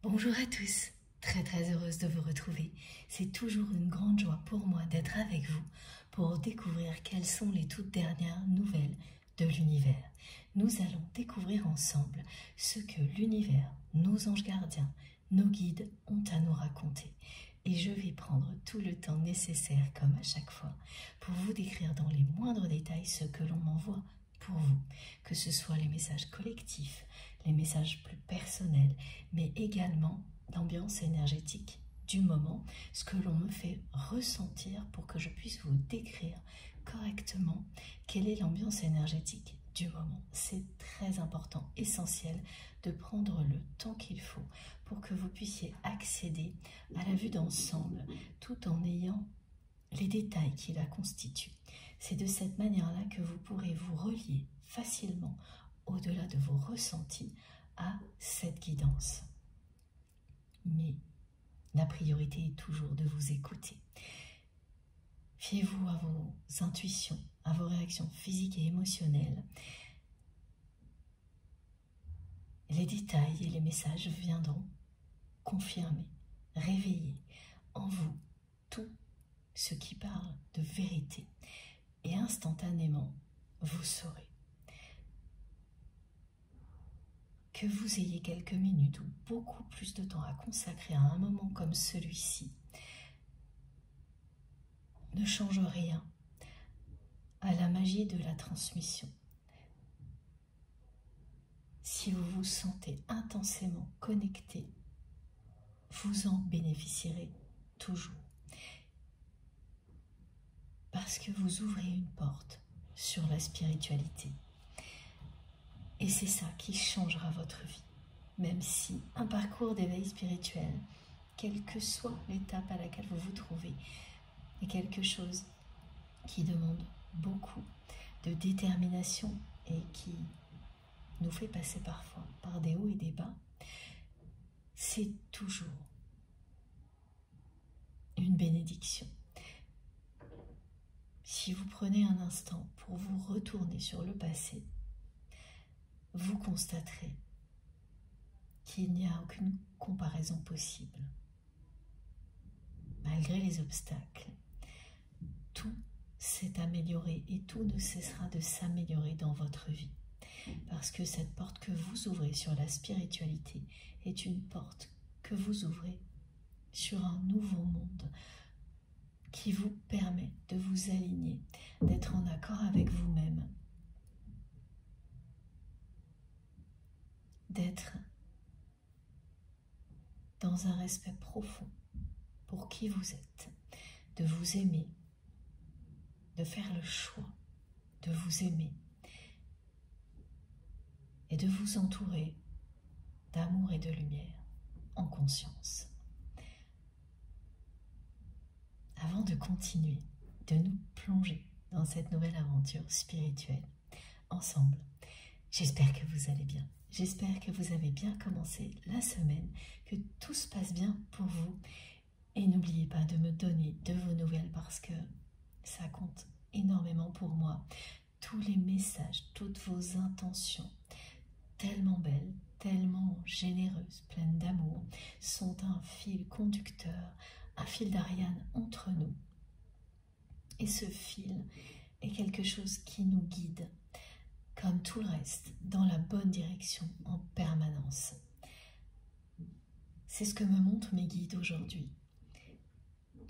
Bonjour à tous, très heureuse de vous retrouver. C'est toujours une grande joie pour moi d'être avec vous pour découvrir quelles sont les toutes dernières nouvelles de l'univers. Nous allons découvrir ensemble ce que l'univers, nos anges gardiens, nos guides ont à nous raconter. Et je vais prendre tout le temps nécessaire, comme à chaque fois, pour vous décrire dans les moindres détails ce que l'on m'envoie pour vous, que ce soit les messages collectifs, les messages plus personnels, mais également l'ambiance énergétique du moment, ce que l'on me fait ressentir pour que je puisse vous décrire correctement quelle est l'ambiance énergétique du moment. C'est très important, essentiel de prendre le temps qu'il faut pour que vous puissiez accéder à la vue d'ensemble tout en ayant les détails qui la constituent. C'est de cette manière-là que vous pourrez vous relier facilement au-delà de vos ressentis à cette guidance. Mais la priorité est toujours de vous écouter. Fiez-vous à vos intuitions, à vos réactions physiques et émotionnelles. Les détails et les messages viendront confirmer, réveiller en vous tout ce qui parle de vérité. Et instantanément, vous saurez. Que vous ayez quelques minutes ou beaucoup plus de temps à consacrer à un moment comme celui-ci ne change rien à la magie de la transmission. Si vous vous sentez intensément connecté, vous en bénéficierez toujours. Parce que vous ouvrez une porte sur la spiritualité. Et c'est ça qui changera votre vie. Même si un parcours d'éveil spirituel, quelle que soit l'étape à laquelle vous vous trouvez, est quelque chose qui demande beaucoup de détermination et qui nous fait passer parfois par des hauts et des bas, c'est toujours une bénédiction. Si vous prenez un instant pour vous retourner sur le passé, vous constaterez qu'il n'y a aucune comparaison possible. Malgré les obstacles, tout s'est amélioré et tout ne cessera de s'améliorer dans votre vie. Parce que cette porte que vous ouvrez sur la spiritualité est une porte que vous ouvrez sur un nouveau monde qui vous permet de vous aligner, d'être en accord avec vous-même, d'être dans un respect profond pour qui vous êtes, de vous aimer, de faire le choix de vous aimer et de vous entourer d'amour et de lumière en conscience. Avant de continuer, de nous plonger dans cette nouvelle aventure spirituelle ensemble, j'espère que vous allez bien. J'espère que vous avez bien commencé la semaine, que tout se passe bien pour vous. Et n'oubliez pas de me donner de vos nouvelles parce que ça compte énormément pour moi. Tous les messages, toutes vos intentions, tellement belles, tellement généreuses, pleines d'amour, sont un fil conducteur, un fil d'Ariane entre nous. Et ce fil est quelque chose qui nous guide, comme tout le reste, dans la bonne direction en permanence. C'est ce que me montrent mes guides aujourd'hui.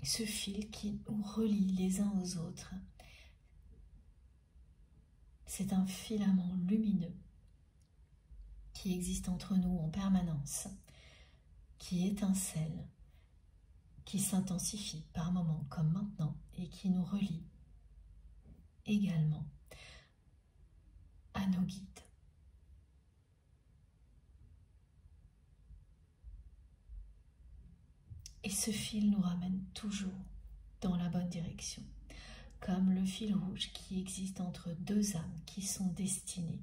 Ce fil qui nous relie les uns aux autres, c'est un filament lumineux qui existe entre nous en permanence, qui étincelle, qui s'intensifie par moments comme maintenant et qui nous relie également à nos guides. Et ce fil nous ramène toujours dans la bonne direction, comme le fil rouge qui existe entre deux âmes qui sont destinées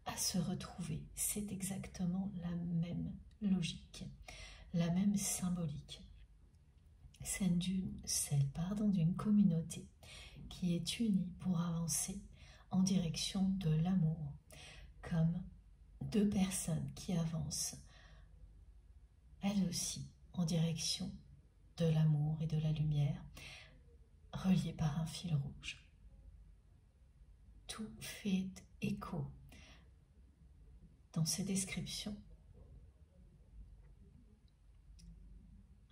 à se retrouver. C'est exactement la même logique, la même symbolique. Celle d'une communauté qui est unie pour avancer en direction de l'amour, comme deux personnes qui avancent. Elles elles aussi en direction de l'amour et de la lumière, reliées par un fil rouge. Tout fait écho dans ces descriptions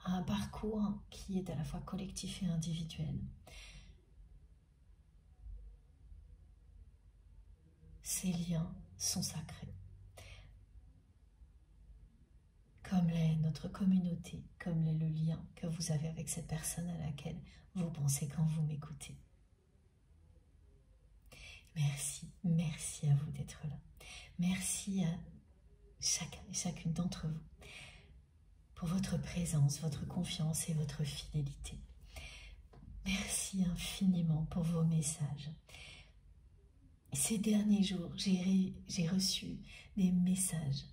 à un parcours qui est à la fois collectif et individuel. Ces liens sont sacrés, comme l'est notre communauté, comme l'est le lien que vous avez avec cette personne à laquelle vous pensez quand vous m'écoutez. Merci, merci à vous d'être là. Merci à chacun et chacune d'entre vous pour votre présence, votre confiance et votre fidélité. Merci infiniment pour vos messages. Ces derniers jours, j'ai reçu des messages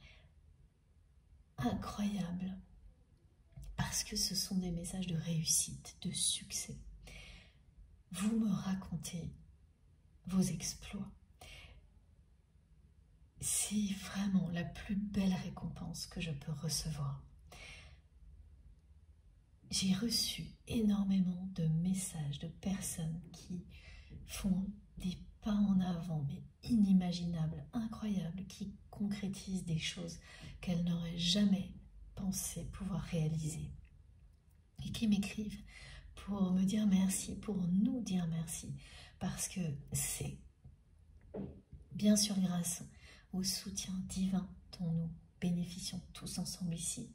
incroyables parce que ce sont des messages de réussite, de succès. Vous me racontez vos exploits. C'est vraiment la plus belle récompense que je peux recevoir. J'ai reçu énormément de messages de personnes qui font des pas en avant, mais inimaginables, incroyables, qui concrétisent des choses qu'elles n'auraient jamais pensé pouvoir réaliser. Et qui m'écrivent pour me dire merci, pour nous dire merci, parce que c'est bien sûr grâce au soutien divin dont nous bénéficions tous ensemble ici.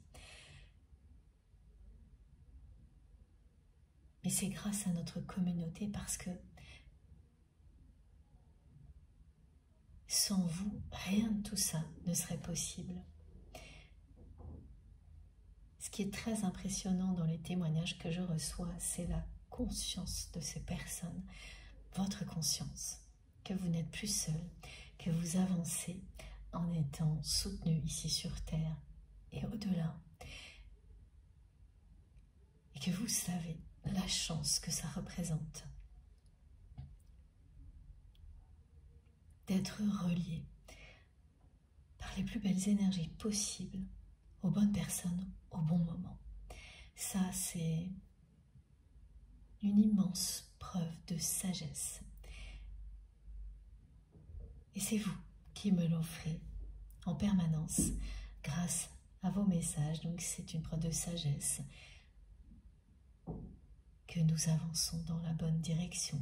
Mais c'est grâce à notre communauté parce que sans vous, rien de tout ça ne serait possible. Ce qui est très impressionnant dans les témoignages que je reçois, c'est la conscience de ces personnes, votre conscience, que vous n'êtes plus seul, que vous avancez en étant soutenu ici sur Terre et au-delà. Et que vous savez la chance que ça représente d'être relié par les plus belles énergies possibles aux bonnes personnes au bon moment. Ça, c'est une immense preuve de sagesse. Et c'est vous qui me l'offrez en permanence grâce à vos messages. Donc c'est une preuve de sagesse que nous avançons dans la bonne direction.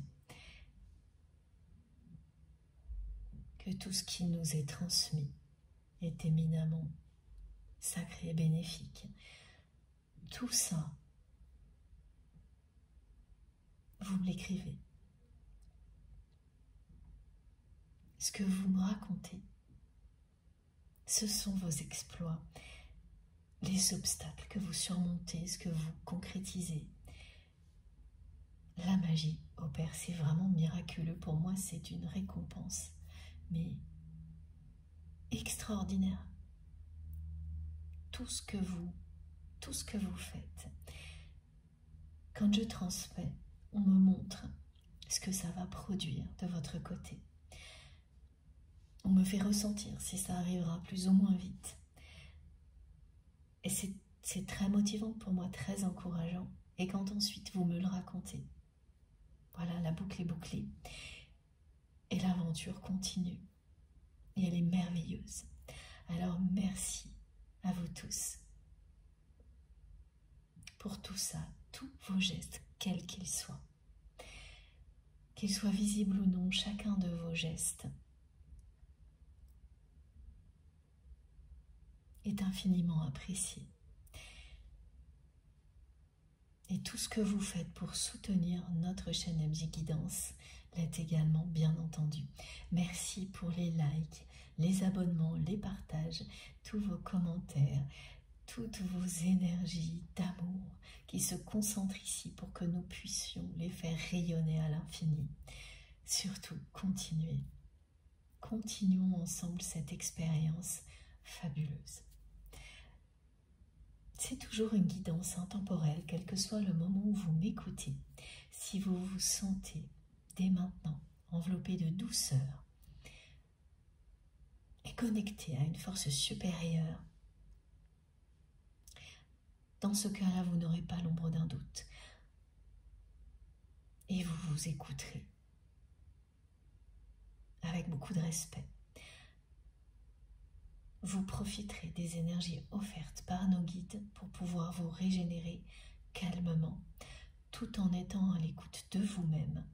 Que tout ce qui nous est transmis est éminemment sacré et bénéfique. Tout ça, vous me l'écrivez. Ce que vous me racontez, ce sont vos exploits, les obstacles que vous surmontez, ce que vous concrétisez. La magie opère, c'est vraiment miraculeux. Pour moi, c'est une récompense, mais extraordinaire. Tout ce que vous faites. Quand je transmets, on me montre ce que ça va produire de votre côté. On me fait ressentir si ça arrivera plus ou moins vite. Et c'est très motivant pour moi, très encourageant. Et quand ensuite vous me le racontez, voilà, la boucle est bouclée. Et l'aventure continue. Et elle est merveilleuse. Alors merci à vous tous pour tout ça, tous vos gestes, quels qu'ils soient. Qu'ils soient visibles ou non, chacun de vos gestes est infiniment apprécié. Et tout ce que vous faites pour soutenir notre chaîne MJ Guidance l'est également, bien entendu. Merci pour les likes, les abonnements, les partages, tous vos commentaires, toutes vos énergies d'amour qui se concentrent ici pour que nous puissions les faire rayonner à l'infini. Surtout, continuez. Continuons ensemble cette expérience fabuleuse. C'est toujours une guidance intemporelle, quel que soit le moment où vous m'écoutez. Si vous vous sentez dès maintenant enveloppé de douceur et connecté à une force supérieure, Dans ce cas-là, vous n'aurez pas l'ombre d'un doute. Et vous vous écouterez avec beaucoup de respect. Vous profiterez des énergies offertes par nos guides pour pouvoir vous régénérer calmement, tout en étant à l'écoute de vous-même,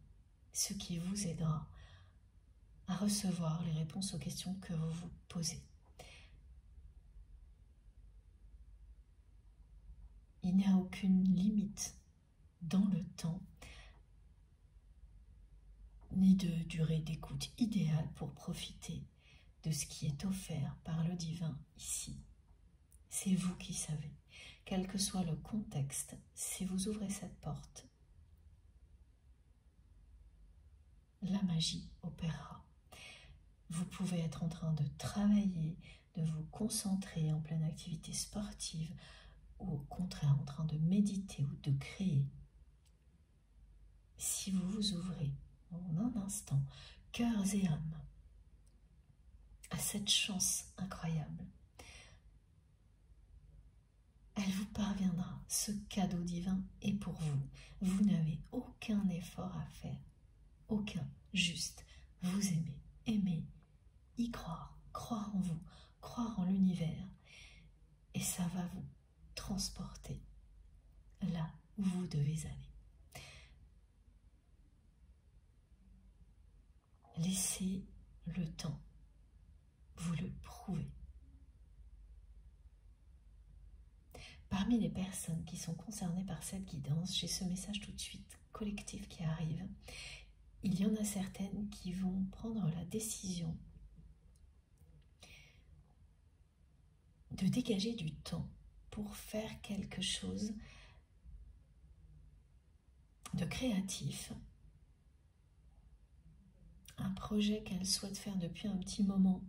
ce qui vous aidera à recevoir les réponses aux questions que vous vous posez. Il n'y a aucune limite dans le temps, ni de durée d'écoute idéale pour profiter de ce qui est offert par le divin ici. C'est vous qui savez, quel que soit le contexte, si vous ouvrez cette porte, la magie opérera. Vous pouvez être en train de travailler, de vous concentrer en pleine activité sportive, ou au contraire en train de méditer ou de créer. Si vous vous ouvrez en un instant, cœurs et âmes, à cette chance incroyable, elle vous parviendra. Ce cadeau divin est pour vous. Vous n'avez aucun effort à faire, aucun, juste vous aimer, aimer, y croire, croire en vous, croire en l'univers, et ça va vous transporter là où vous devez aller. Laissez le temps vous le prouver. Parmi les personnes qui sont concernées par cette guidance, j'ai ce message tout de suite collectif qui arrive. Il y en a certaines qui vont prendre la décision de dégager du temps pour faire quelque chose de créatif, un projet qu'elles souhaitent faire depuis un petit moment,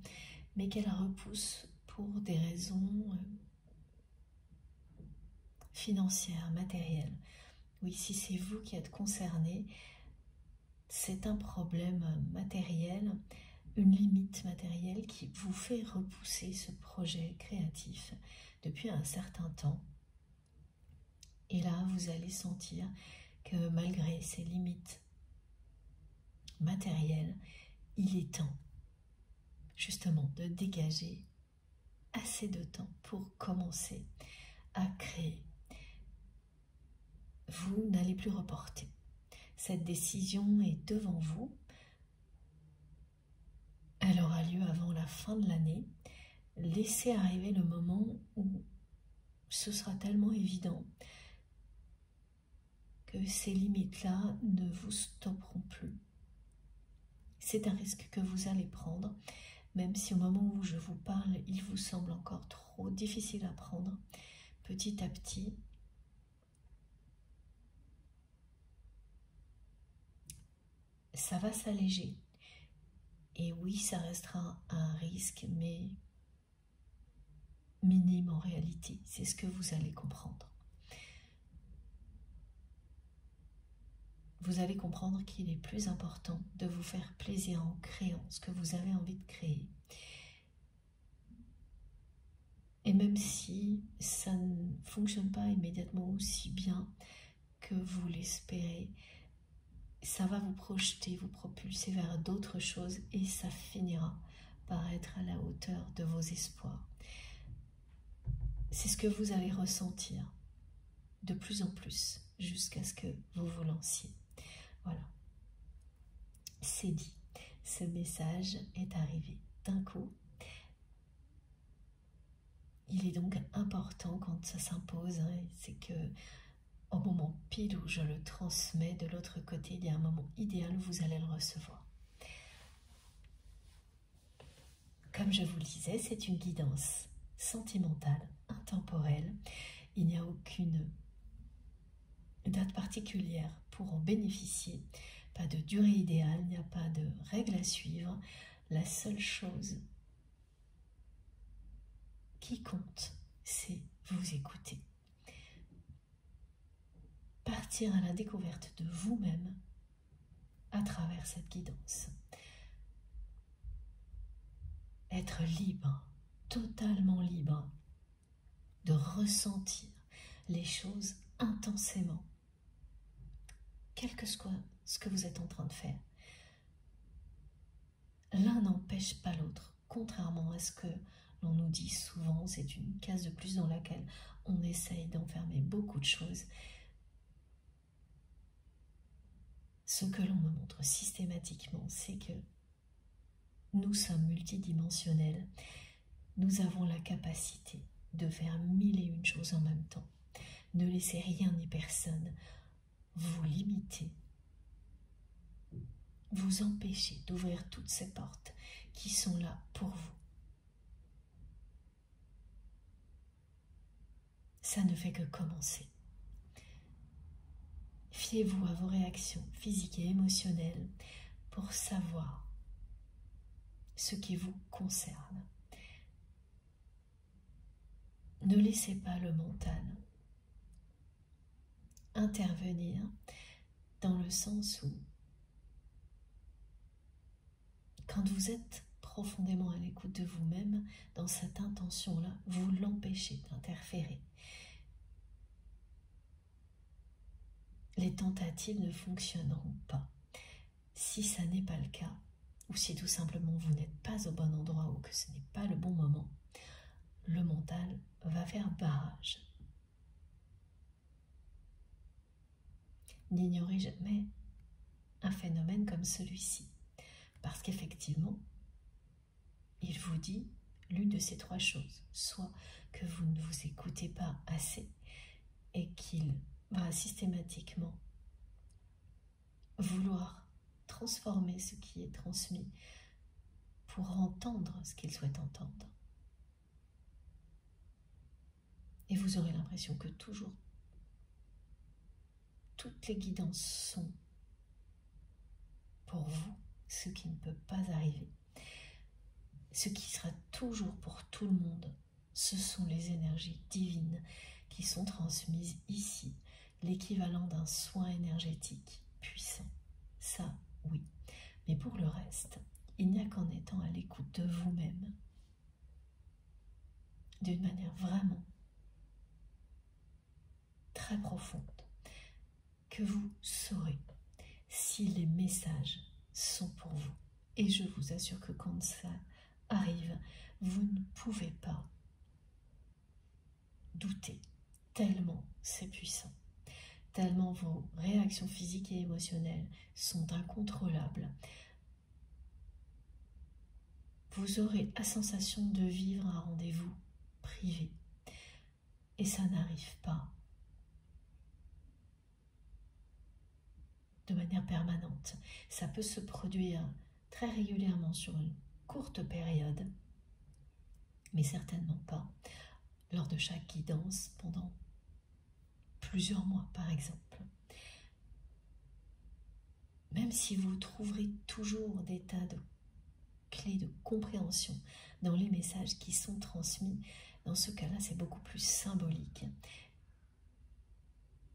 mais qu'elles repoussent pour des raisons financières, matérielles. Oui, si c'est vous qui êtes concerné, c'est un problème matériel, une limite matérielle qui vous fait repousser ce projet créatif depuis un certain temps. Et là, vous allez sentir que malgré ces limites matérielles, il est temps justement de dégager assez de temps pour commencer à créer. Vous n'allez plus reporter. Cette décision est devant vous. Elle aura lieu avant la fin de l'année. Laissez arriver le moment où ce sera tellement évident que ces limites-là ne vous stopperont plus. C'est un risque que vous allez prendre, même si au moment où je vous parle, il vous semble encore trop difficile à prendre. Petit à petit, ça va s'alléger. Et oui, ça restera un risque, mais minime en réalité. C'est ce que vous allez comprendre. Vous allez comprendre qu'il est plus important de vous faire plaisir en créant ce que vous avez envie de créer. Et même si ça ne fonctionne pas immédiatement aussi bien que vous l'espérez, ça va vous projeter, vous propulser vers d'autres choses et ça finira par être à la hauteur de vos espoirs. C'est ce que vous allez ressentir de plus en plus jusqu'à ce que vous vous lanciez. Voilà, c'est dit. Ce message est arrivé d'un coup. Il est donc important quand ça s'impose, hein, c'est que au moment pile où je le transmets, de l'autre côté, il y a un moment idéal où vous allez le recevoir. Comme je vous le disais, c'est une guidance sentimentale, intemporelle. Il n'y a aucune date particulière pour en bénéficier, pas de durée idéale, il n'y a pas de règle à suivre. La seule chose qui compte, c'est vous écouter. Partir à la découverte de vous-même à travers cette guidance. Être libre, totalement libre, de ressentir les choses intensément, quel que soit ce que vous êtes en train de faire. L'un n'empêche pas l'autre, contrairement à ce que l'on nous dit souvent. C'est une case de plus dans laquelle on essaye d'enfermer beaucoup de choses. Ce que l'on me montre systématiquement, c'est que nous sommes multidimensionnels. Nous avons la capacité de faire 1001 choses en même temps. Ne laissez rien ni personne vous limiter, vous empêcher d'ouvrir toutes ces portes qui sont là pour vous. Ça ne fait que commencer. Fiez-vous à vos réactions physiques et émotionnelles pour savoir ce qui vous concerne. Ne laissez pas le mental intervenir dans le sens où, quand vous êtes profondément à l'écoute de vous-même, dans cette intention-là, vous l'empêchez d'interférer. Les tentatives ne fonctionneront pas. Si ça n'est pas le cas, ou si tout simplement vous n'êtes pas au bon endroit ou que ce n'est pas le bon moment, le mental va faire barrage. N'ignorez jamais un phénomène comme celui-ci, parce qu'effectivement, il vous dit l'une de ces trois choses, soit que vous ne vous écoutez pas assez et qu'il va systématiquement vouloir transformer ce qui est transmis pour entendre ce qu'il souhaite entendre. Et vous aurez l'impression que toujours toutes les guidances sont pour vous, ce qui ne peut pas arriver. Ce qui sera toujours pour tout le monde, ce sont les énergies divines qui sont transmises ici, l'équivalent d'un soin énergétique puissant. Ça, oui. Mais pour le reste, il n'y a qu'en étant à l'écoute de vous-même, d'une manière vraiment très profonde, que vous saurez si les messages sont pour vous. Et je vous assure que quand ça arrive, vous ne pouvez pas douter, tellement c'est puissant, tellement vos réactions physiques et émotionnelles sont incontrôlables. Vous aurez la sensation de vivre un rendez-vous privé, et ça n'arrive pas de manière permanente. Ça peut se produire très régulièrement sur une courte période, mais certainement pas lors de chaque guidance pendant plusieurs mois, par exemple. Même si vous trouverez toujours des tas de clés de compréhension dans les messages qui sont transmis, dans ce cas-là, c'est beaucoup plus symbolique.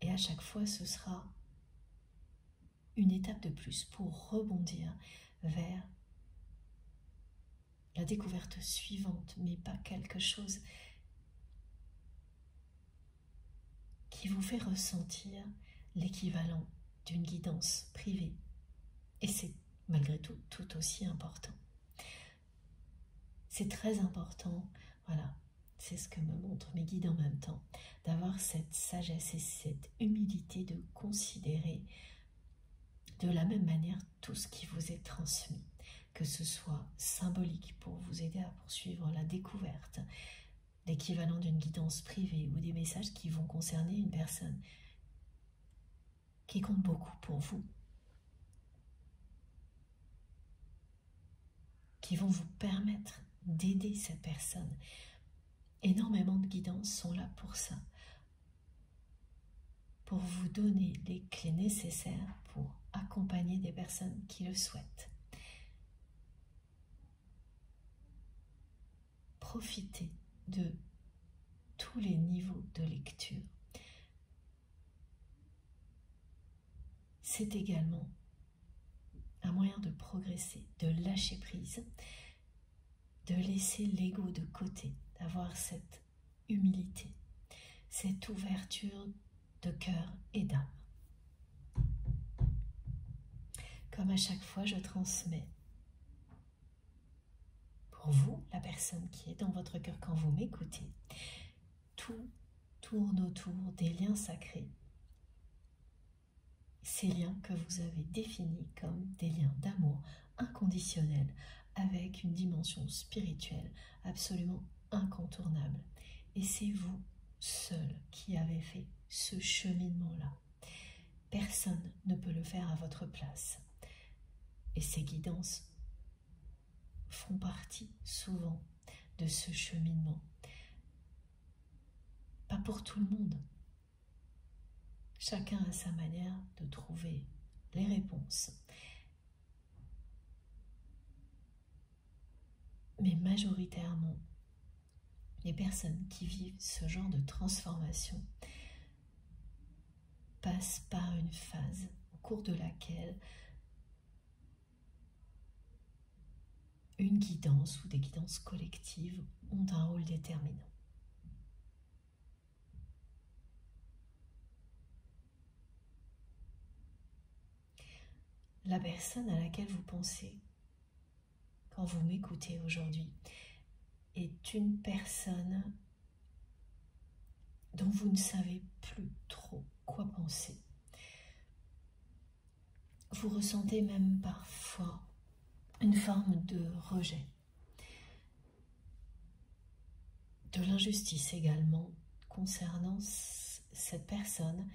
Et à chaque fois, ce sera une étape de plus pour rebondir vers la découverte suivante, mais pas quelque chose qui vous fait ressentir l'équivalent d'une guidance privée. Et c'est malgré tout tout aussi important. C'est très important, voilà, c'est ce que me montrent mes guides en même temps, d'avoir cette sagesse et cette humilité de considérer de la même manière tout ce qui vous est transmis, que ce soit symbolique pour vous aider à poursuivre la découverte, l'équivalent d'une guidance privée ou des messages qui vont concerner une personne qui compte beaucoup pour vous, qui vont vous permettre d'aider cette personne. Énormément de guidances sont là pour ça, pour vous donner les clés nécessaires pour accompagner des personnes qui le souhaitent. Profitez de tous les niveaux de lecture. C'est également un moyen de progresser, de lâcher prise, de laisser l'ego de côté, d'avoir cette humilité, cette ouverture de cœur et d'âme. Comme à chaque fois, je transmets pour vous, la personne qui est dans votre cœur quand vous m'écoutez. Tout tourne autour des liens sacrés. Ces liens que vous avez définis comme des liens d'amour inconditionnel avec une dimension spirituelle absolument incontournable. Et c'est vous seul qui avez fait ce cheminement-là. Personne ne peut le faire à votre place. Et ces guidances font partie souvent de ce cheminement. Pas pour tout le monde. Chacun a sa manière de trouver les réponses. Mais majoritairement, les personnes qui vivent ce genre de transformation passent par une phase au cours de laquelle une guidance ou des guidances collectives ont un rôle déterminant. La personne à laquelle vous pensez quand vous m'écoutez aujourd'hui est une personne dont vous ne savez plus trop quoi penser. Vous ressentez même parfois une forme de rejet, de l'injustice également concernant cette personne,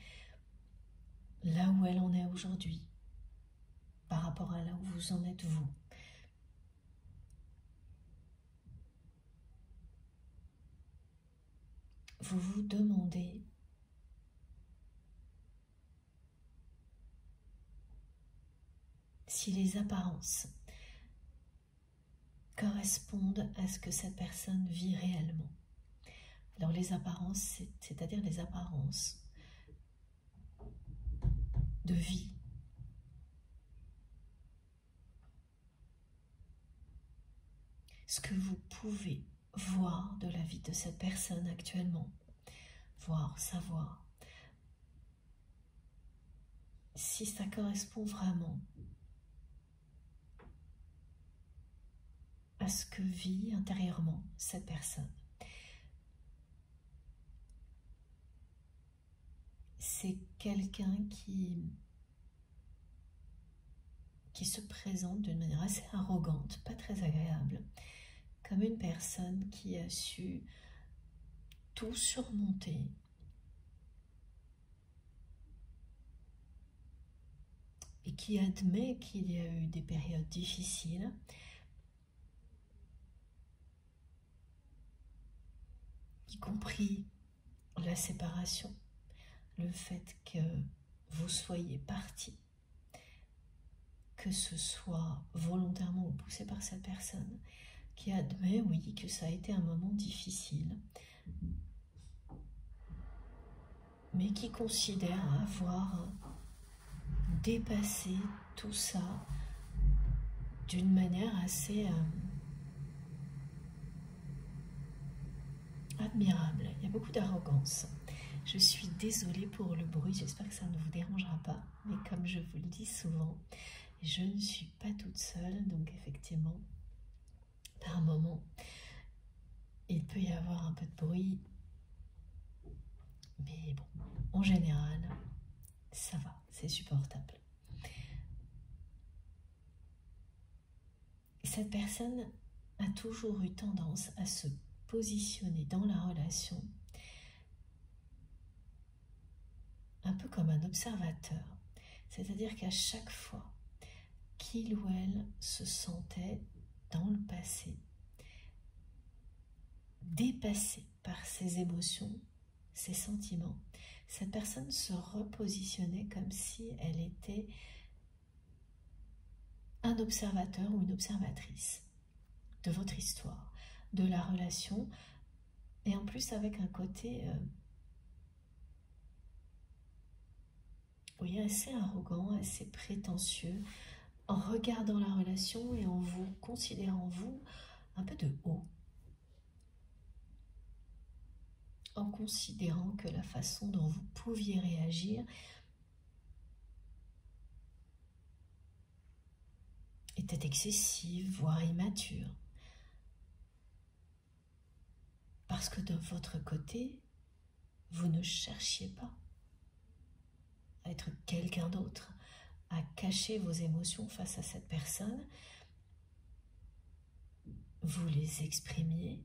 là où elle en est aujourd'hui, par rapport à là où vous en êtes vous. Vous vous demandez si les apparences correspondent à ce que cette personne vit réellement. Alors les apparences, c'est-à-dire les apparences de vie. Ce que vous pouvez voir de la vie de cette personne actuellement, voir, savoir, si ça correspond vraiment à ce que vit intérieurement cette personne. C'est quelqu'un qui se présente d'une manière assez arrogante, pas très agréable, comme une personne qui a su tout surmonter, et qui admet qu'il y a eu des périodes difficiles, y compris la séparation, le fait que vous soyez partis, que ce soit volontairement ou poussé par cette personne, qui admet, oui, que ça a été un moment difficile, mais qui considère avoir dépassé tout ça d'une manière assez admirable. Il y a beaucoup d'arrogance. Je suis désolée pour le bruit, j'espère que ça ne vous dérangera pas, mais comme je vous le dis souvent, je ne suis pas toute seule, donc effectivement, par moment, il peut y avoir un peu de bruit, mais bon, en général, ça va, c'est supportable. Cette personne a toujours eu tendance à se positionner dans la relation un peu comme un observateur, c'est-à-dire qu'à chaque fois qu'il ou elle se sentait dans le passé dépassé par ses émotions, ses sentiments, cette personne se repositionnait comme si elle était un observateur ou une observatrice de votre histoire, de la relation, et en plus avec un côté oui, assez arrogant, assez prétentieux, en regardant la relation et en vous considérant vous un peu de haut. en considérant que la façon dont vous pouviez réagir était excessive, voire immature. Parce que de votre côté, vous ne cherchiez pas à être quelqu'un d'autre, à cacher vos émotions face à cette personne. Vous les exprimiez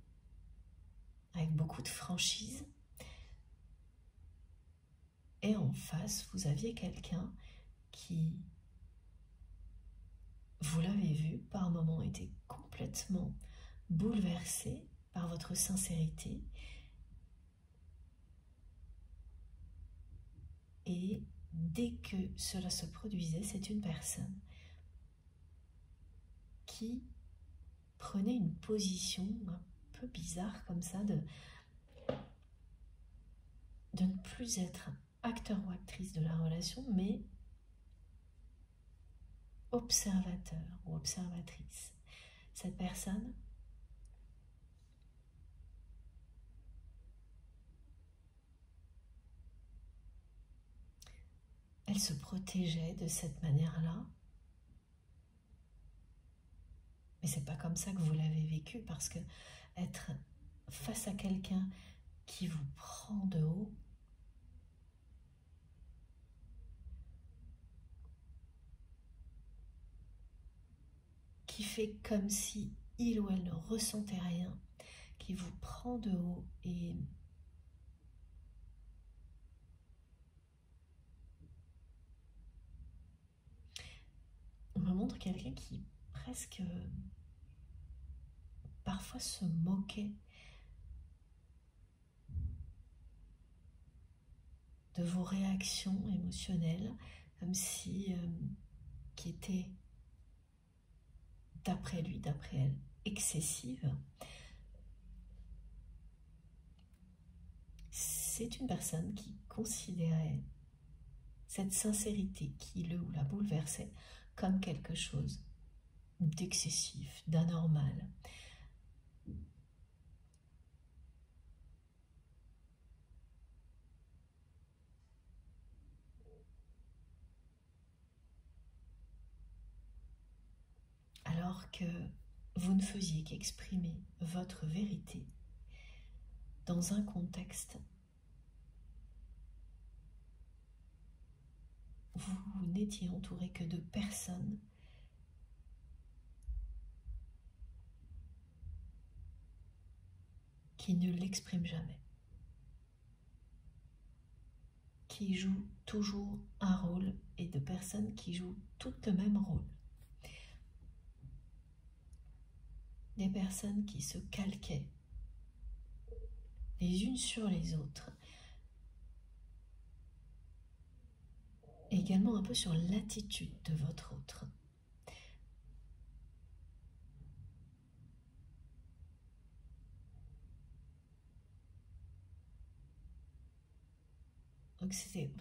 avec beaucoup de franchise. Et en face, vous aviez quelqu'un qui, vous l'avez vu, par moments était complètement bouleversé par votre sincérité. Et dès que cela se produisait, c'est une personne qui prenait une position un peu bizarre comme ça de ne plus être acteur ou actrice de la relation, mais observateur ou observatrice. Cette personne elle se protégeait de cette manière-là. Mais c'est pas comme ça que vous l'avez vécu, parce que être face à quelqu'un qui vous prend de haut, qui fait comme si il ou elle ne ressentait rien, qui vous prend de haut et on me montre quelqu'un qui presque parfois se moquait de vos réactions émotionnelles, comme si qui étaient d'après lui, d'après elle, excessives. C'est une personne qui considérait cette sincérité qui le ou la bouleversait comme quelque chose d'excessif, d'anormal. Alors que vous ne faisiez qu'exprimer votre vérité dans un contexte où vous n'étiez entouré que de personnes qui ne l'expriment jamais, qui jouent toujours un rôle, et de personnes qui jouent toutes le même rôle. Des personnes qui se calquaient les unes sur les autres, et également un peu sur l'attitude de votre autre. Donc c'est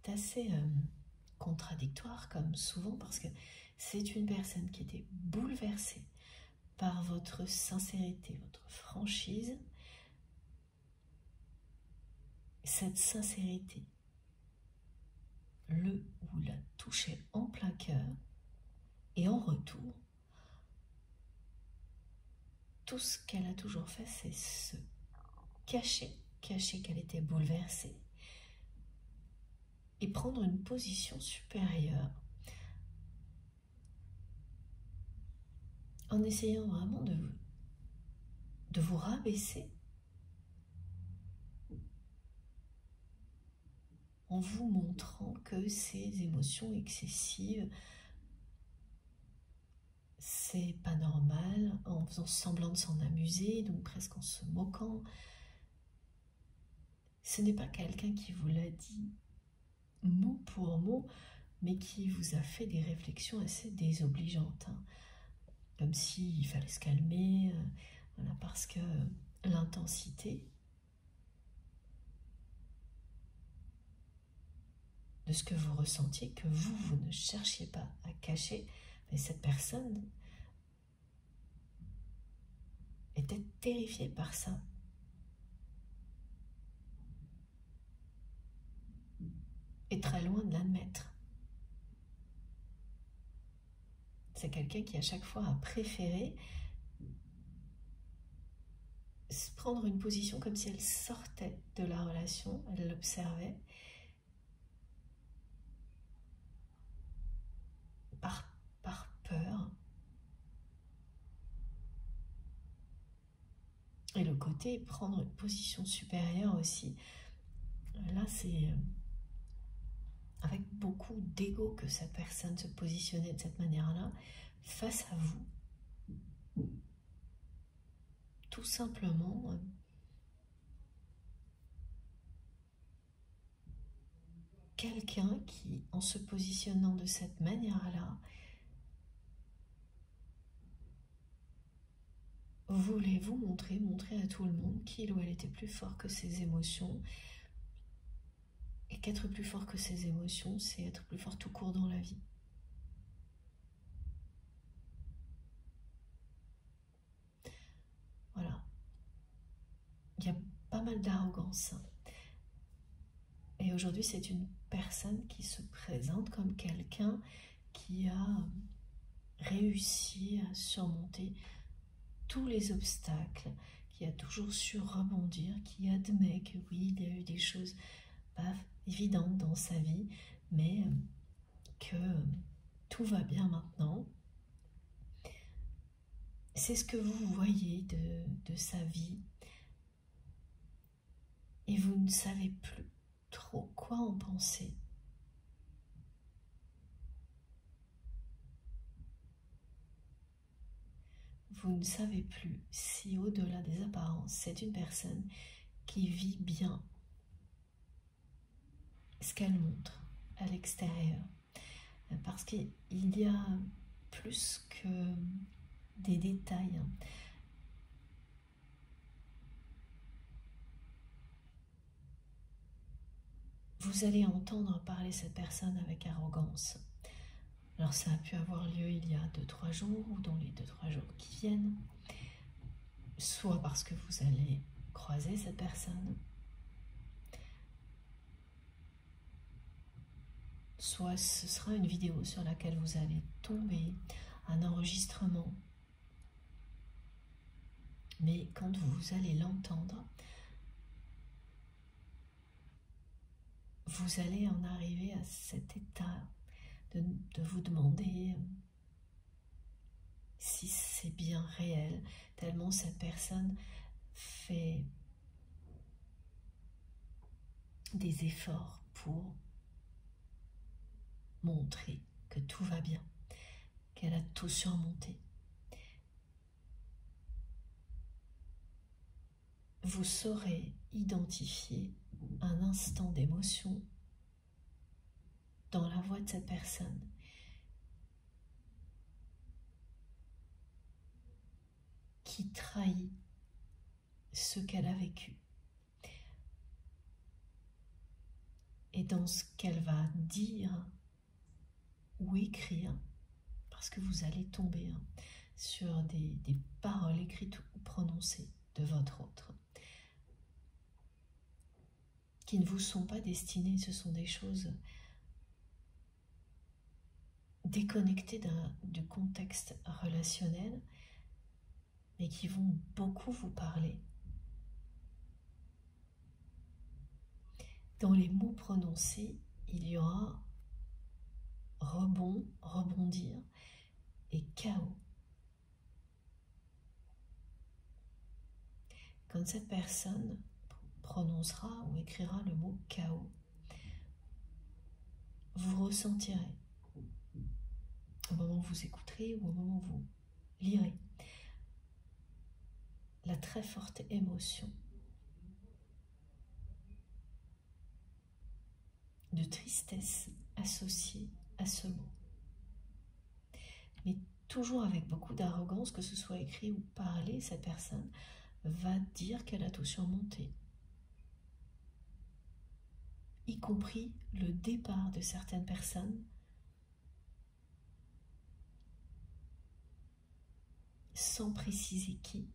assez contradictoire comme souvent, parce que c'est une personne qui était bouleversée par votre sincérité, votre franchise. Cette sincérité le ou la touchait en plein cœur, et en retour, tout ce qu'elle a toujours fait, c'est se cacher qu'elle était bouleversée, et prendre une position supérieure, en essayant vraiment de vous rabaisser, en vous montrant que ces émotions excessives, c'est pas normal, en faisant semblant de s'en amuser, donc presque en se moquant. Ce n'est pas quelqu'un qui vous l'a dit mot pour mot, mais qui vous a fait des réflexions assez désobligeantes, hein. Comme s'il fallait se calmer, voilà, parce que l'intensité de ce que vous ressentiez, que vous ne cherchiez pas à cacher, mais cette personne était terrifiée par ça. est très loin de l'admettre. C'est quelqu'un qui à chaque fois a préféré prendre une position comme si elle sortait de la relation, elle l'observait par peur. Et le côté prendre une position supérieure aussi, là c'est avec beaucoup d'ego que cette personne se positionnait de cette manière-là face à vous. Tout simplement quelqu'un qui, en se positionnant de cette manière-là, voulait vous montrer à tout le monde qu'il ou elle était plus fort que ses émotions, et qu'être plus fort que ses émotions, c'est être plus fort tout court dans la vie. Voilà. Il y a pas mal d'arrogance. Et aujourd'hui, c'est une personne qui se présente comme quelqu'un qui a réussi à surmonter tous les obstacles, qui a toujours su rebondir, qui admet que oui, il y a eu des choses pas évidentes dans sa vie, mais que tout va bien maintenant. C'est ce que vous voyez de sa vie, et vous ne savez plus trop quoi en penser. Vous ne savez plus si au-delà des apparences, c'est une personne qui vit bien ce qu'elle montre à l'extérieur. Parce qu'il y a plus que des détails. Vous allez entendre parler cette personne avec arrogance. Alors ça a pu avoir lieu il y a 2-3 jours ou dans les 2-3 jours qui viennent, soit parce que vous allez croiser cette personne, soit ce sera une vidéo sur laquelle vous allez tomber, un enregistrement. Mais quand vous allez l'entendre, vous allez en arriver à cet état de vous demander si c'est bien réel, tellement cette personne fait des efforts pour montrer que tout va bien, qu'elle a tout surmonté. Vous saurez identifier un instant d'émotion dans la voix de cette personne qui trahit ce qu'elle a vécu et dans ce qu'elle va dire ou écrire, parce que vous allez tomber sur des paroles écrites ou prononcées de votre autre qui ne vous sont pas destinées. Ce sont des choses déconnectées du contexte relationnel, mais qui vont beaucoup vous parler. Dans les mots prononcés, il y aura rebond, rebondir et chaos. Quand cette personne prononcera ou écrira le mot chaos, vous ressentirez, au moment où vous écouterez ou au moment où vous lirez, la très forte émotion de tristesse associée à ce mot. Mais toujours avec beaucoup d'arrogance, que ce soit écrit ou parlé, cette personne va dire qu'elle a tout surmonté, y compris le départ de certaines personnes, sans préciser qui.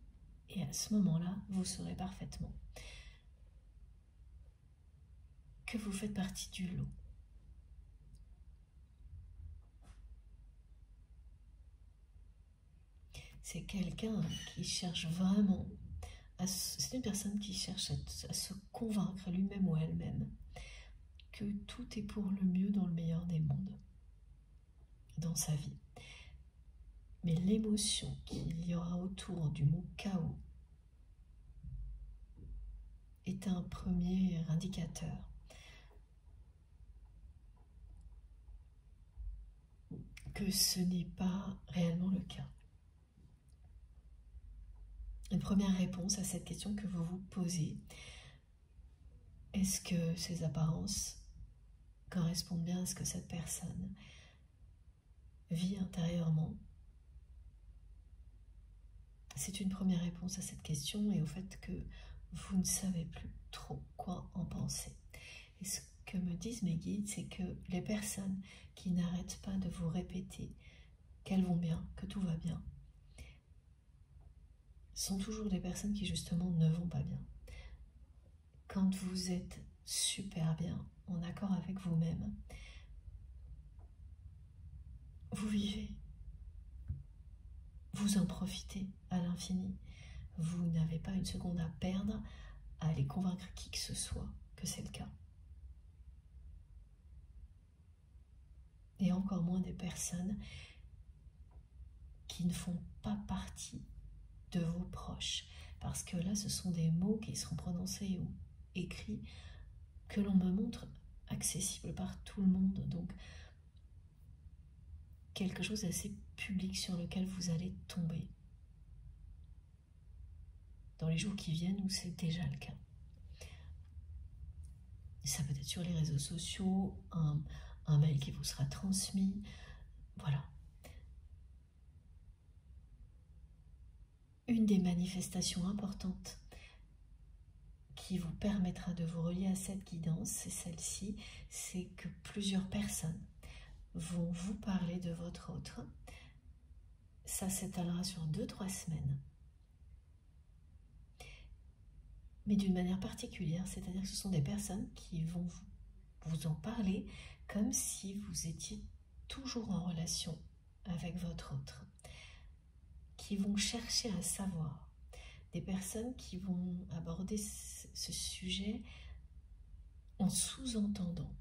Et à ce moment-là, vous saurez parfaitement que vous faites partie du lot. C'est quelqu'un qui cherche vraiment, c'est une personne qui cherche à se convaincre lui-même ou elle-même que tout est pour le mieux dans le meilleur des mondes, dans sa vie. Mais l'émotion qu'il y aura autour du mot chaos est un premier indicateur que ce n'est pas réellement le cas. Une première réponse à cette question que vous vous posez, est-ce que ces apparences correspondent bien à ce que cette personne vit intérieurement? C'est une première réponse à cette question et au fait que vous ne savez plus trop quoi en penser. Et ce que me disent mes guides, c'est que les personnes qui n'arrêtent pas de vous répéter qu'elles vont bien, que tout va bien, sont toujours des personnes qui justement ne vont pas bien. Quand vous êtes super bien, en accord avec vous-même, vous vivez, vous en profitez à l'infini. Vous n'avez pas une seconde à perdre à aller convaincre qui que ce soit que c'est le cas. Et encore moins des personnes qui ne font pas partie de vos proches. Parce que là, ce sont des mots qui seront prononcés ou écrits que l'on me montre accessibles par tout le monde. Donc, quelque chose d'assez public sur lequel vous allez tomber dans les jours qui viennent où c'est déjà le cas. Ça peut être sur les réseaux sociaux, un mail qui vous sera transmis, voilà. Une des manifestations importantes qui vous permettra de vous relier à cette guidance, c'est celle-ci, c'est que plusieurs personnes vont vous parler de votre autre. Ça s'étalera sur 2-3 semaines. Mais d'une manière particulière, c'est-à-dire que ce sont des personnes qui vont vous en parler comme si vous étiez toujours en relation avec votre autre, qui vont chercher à savoir, des personnes qui vont aborder ce sujet en sous-entendant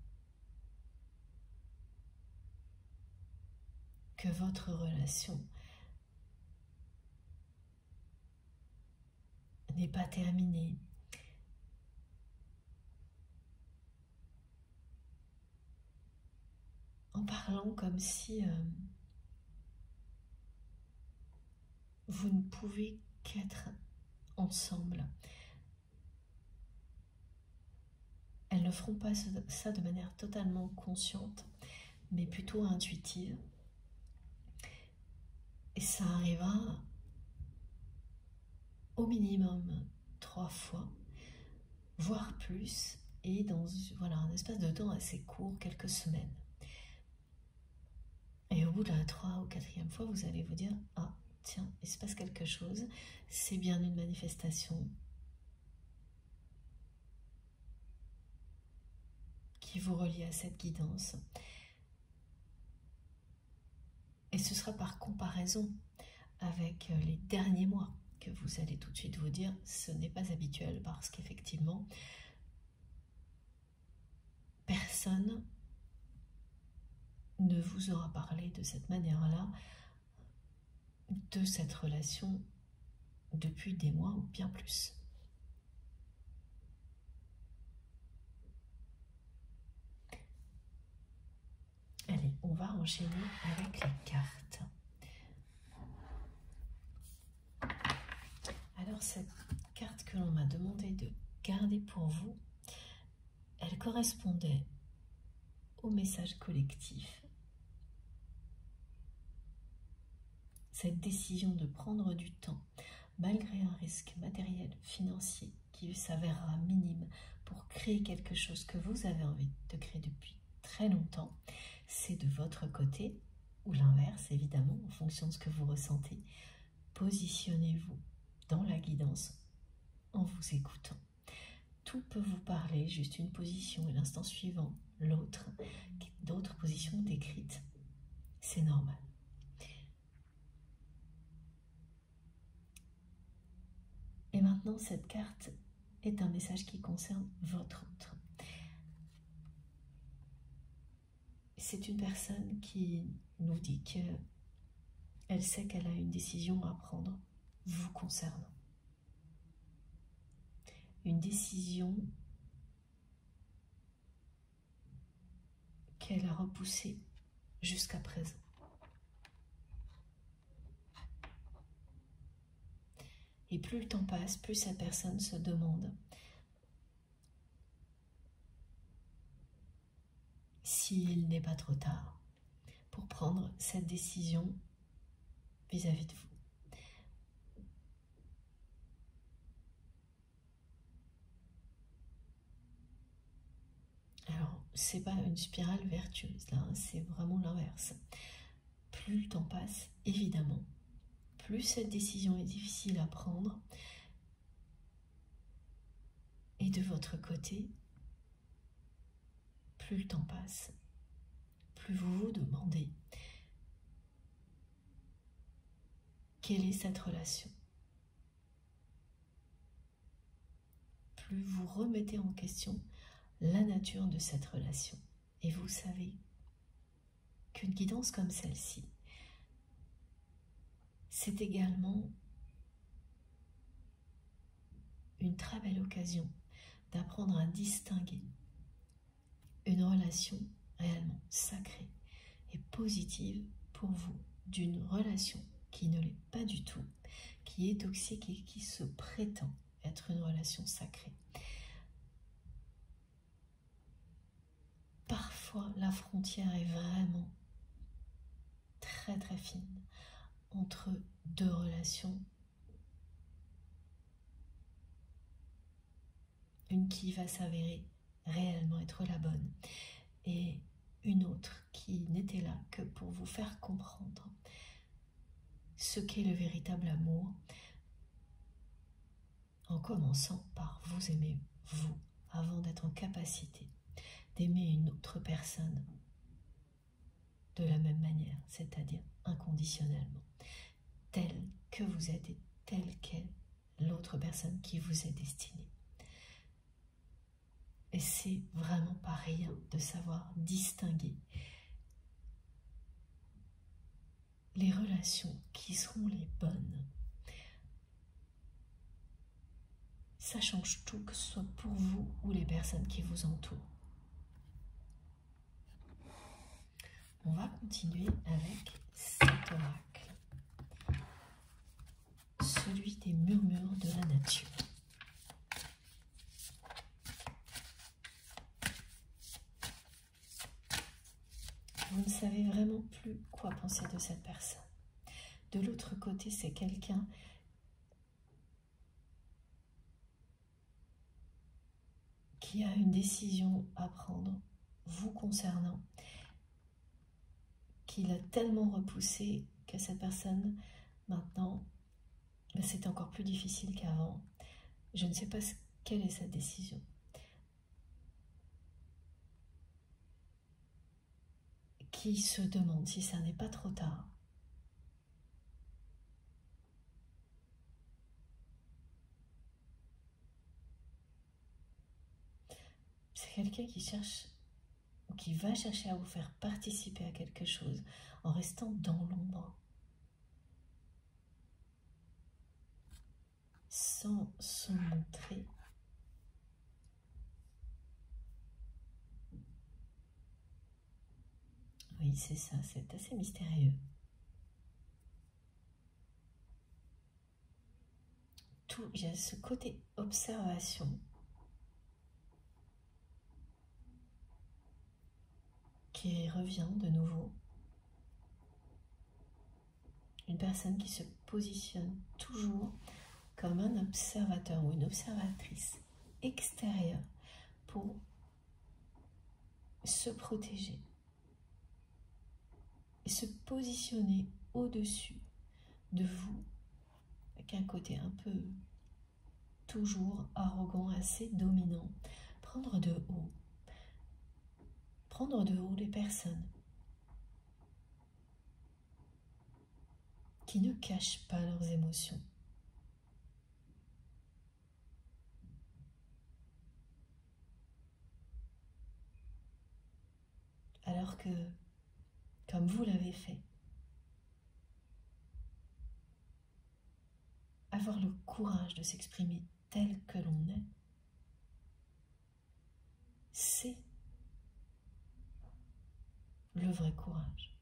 que votre relation n'est pas terminée, en parlant comme si vous ne pouvez qu'être ensemble. Elles ne feront pas ça de manière totalement consciente, mais plutôt intuitive. Et ça arrivera au minimum 3 fois, voire plus, et dans voilà, un espace de temps assez court, quelques semaines. Et au bout de la 3e ou 4e fois, vous allez vous dire « Ah, tiens, il se passe quelque chose, c'est bien une manifestation qui vous relie à cette guidance. » Et ce sera par comparaison avec les derniers mois que vous allez tout de suite vous dire « Ce n'est pas habituel parce qu'effectivement, personne ne vous aura parlé de cette manière-là de cette relation depuis des mois ou bien plus. » Allez, on va enchaîner avec les cartes. Alors, cette carte que l'on m'a demandé de garder pour vous, elle correspondait au message collectif. Cette décision de prendre du temps, malgré un risque matériel, financier, qui s'avérera minime pour créer quelque chose que vous avez envie de créer depuis très longtemps, c'est de votre côté, ou l'inverse évidemment, en fonction de ce que vous ressentez. Positionnez-vous dans la guidance en vous écoutant. Tout peut vous parler, juste une position et l'instant suivant, l'autre, d'autres positions décrites. C'est normal. Maintenant, cette carte est un message qui concerne votre autre. C'est une personne qui nous dit qu'elle sait qu'elle a une décision à prendre vous concernant. Une décision qu'elle a repoussée jusqu'à présent. Et plus le temps passe, plus cette personne se demande s'il n'est pas trop tard pour prendre cette décision vis-à-vis de vous. Alors, c'est pas une spirale vertueuse là, hein, c'est vraiment l'inverse. Plus le temps passe, évidemment, plus cette décision est difficile à prendre. Et de votre côté, plus le temps passe, plus vous vous demandez quelle est cette relation. Plus vous remettez en question la nature de cette relation. Et vous savez qu'une guidance comme celle-ci, c'est également une très belle occasion d'apprendre à distinguer une relation réellement sacrée et positive pour vous d'une relation qui ne l'est pas du tout, qui est toxique et qui se prétend être une relation sacrée. Parfois, la frontière est vraiment très très fine entre deux relations. Une qui va s'avérer réellement être la bonne et une autre qui n'était là que pour vous faire comprendre ce qu'est le véritable amour, en commençant par vous aimer vous avant d'être en capacité d'aimer une autre personne de la même manière, c'est-à-dire inconditionnellement, telle que vous êtes et telle qu'est l'autre personne qui vous est destinée. Et c'est vraiment pas rien de savoir distinguer les relations qui seront les bonnes. Ça change tout, que ce soit pour vous ou les personnes qui vous entourent. On va continuer avec cet oracle, celui des murmures de la nature. Vous ne savez vraiment plus quoi penser de cette personne. De l'autre côté, c'est quelqu'un qui a une décision à prendre vous concernant, qui l'a tellement repoussé que cette personne, maintenant, c'est encore plus difficile qu'avant. Je ne sais pas quelle est cette décision. Qui se demande si ça n'est pas trop tard. C'est quelqu'un qui cherche ou qui va chercher à vous faire participer à quelque chose en restant dans l'ombre, sans se montrer. Oui, c'est ça, c'est assez mystérieux. Il y a ce côté observation qui revient de nouveau. Une personne qui se positionne toujours comme un observateur ou une observatrice extérieure pour se protéger et se positionner au-dessus de vous, avec un côté un peu toujours arrogant, assez dominant, prendre de haut les personnes qui ne cachent pas leurs émotions, alors que, comme vous l'avez fait, avoir le courage de s'exprimer tel que l'on est, c'est le vrai courage.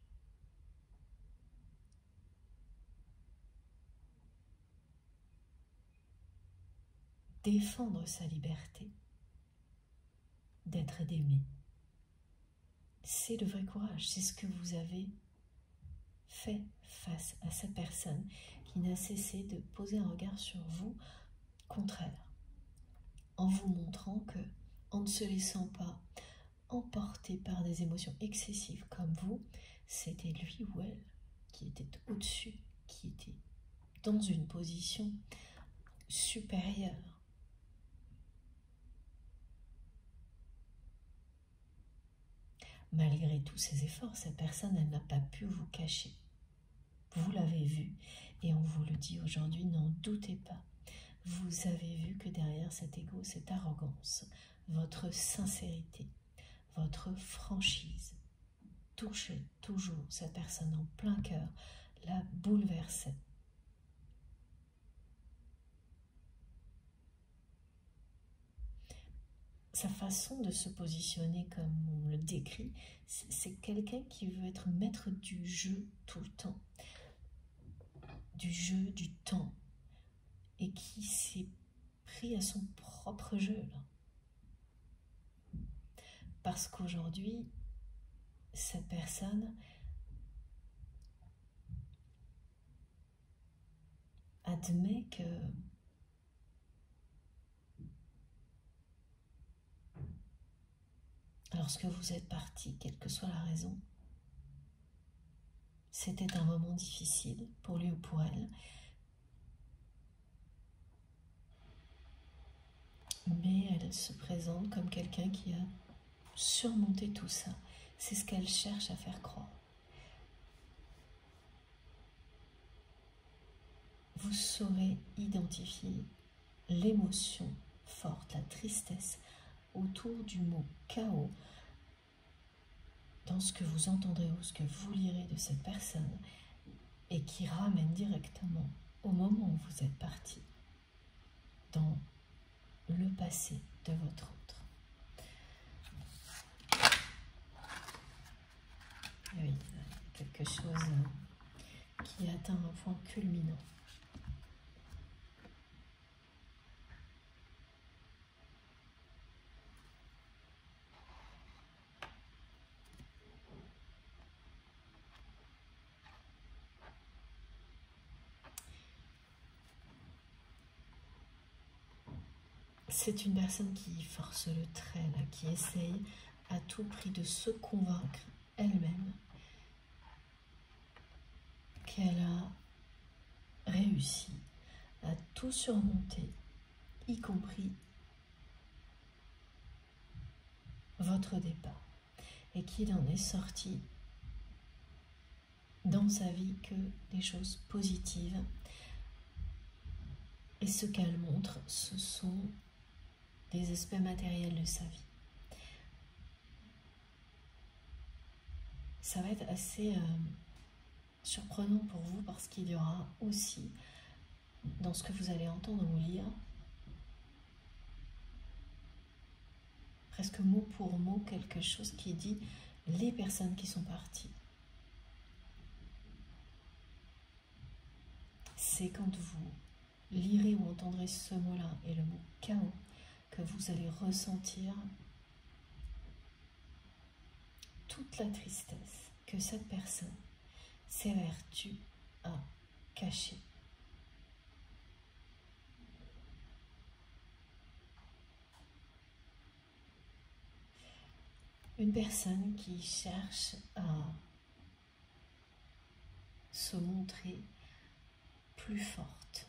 Défendre sa liberté, d'être aimé, c'est le vrai courage. C'est ce que vous avez fait face à cette personne qui n'a cessé de poser un regard sur vous contraire, en vous montrant que, en ne se laissant pas emporter par des émotions excessives comme vous, c'était lui ou elle qui était au-dessus, qui était dans une position supérieure. Malgré tous ces efforts, cette personne, elle n'a pas pu vous cacher. Vous l'avez vu, et on vous le dit aujourd'hui, n'en doutez pas. Vous avez vu que derrière cet ego, cette arrogance, votre sincérité, votre franchise, touchait toujours cette personne en plein cœur, la bouleversait. Sa façon de se positionner, comme on le décrit, c'est quelqu'un qui veut être maître du jeu tout le temps, du jeu, du temps, et qui s'est pris à son propre jeu, là. Parce qu'aujourd'hui, cette personne admet que lorsque vous êtes parti, quelle que soit la raison, c'était un moment difficile pour lui ou pour elle, mais elle se présente comme quelqu'un qui a surmonté tout ça. C'est ce qu'elle cherche à faire croire. Vous saurez identifier l'émotion forte, la tristesse autour du mot chaos dans ce que vous entendrez ou ce que vous lirez de cette personne et qui ramène directement au moment où vous êtes parti dans le passé de votre autre. Et oui, quelque chose qui atteint un point culminant. C'est une personne qui force le trait, là, qui essaye à tout prix de se convaincre elle-même qu'elle a réussi à tout surmonter, y compris votre départ, et qu'il en est sorti dans sa vie que des choses positives. Et ce qu'elle montre, ce sont des aspects matériels de sa vie. Ça va être assez surprenant pour vous parce qu'il y aura aussi, dans ce que vous allez entendre ou lire, presque mot pour mot quelque chose qui dit les personnes qui sont parties. C'est quand vous lirez ou entendrez ce mot-là et le mot chaos que vous allez ressentir toute la tristesse que cette personne s'évertue à cacher. Une personne qui cherche à se montrer plus forte.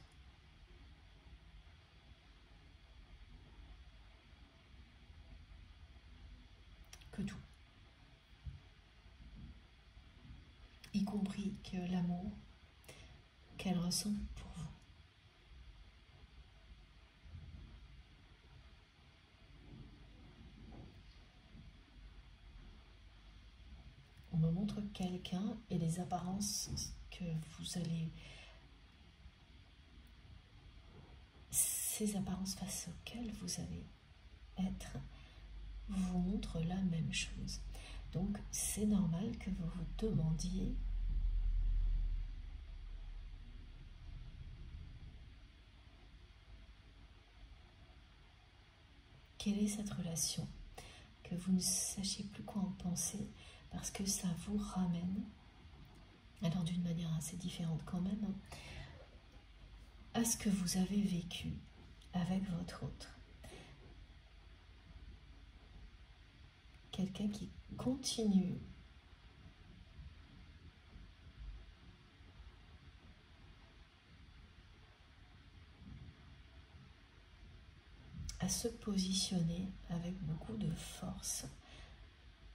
Que tout. Y compris que l'amour qu'elle ressent pour vous. montre quelqu'un et les apparences que vous allez... Ces apparences face auxquelles vous allez être vous montrent la même chose. Donc c'est normal que vous vous demandiez quelle est cette relation, que vous ne sachiez plus quoi en penser, parce que ça vous ramène, alors d'une manière assez différente quand même, à ce que vous avez vécu avec votre autre. Quelqu'un qui continue à se positionner avec beaucoup de force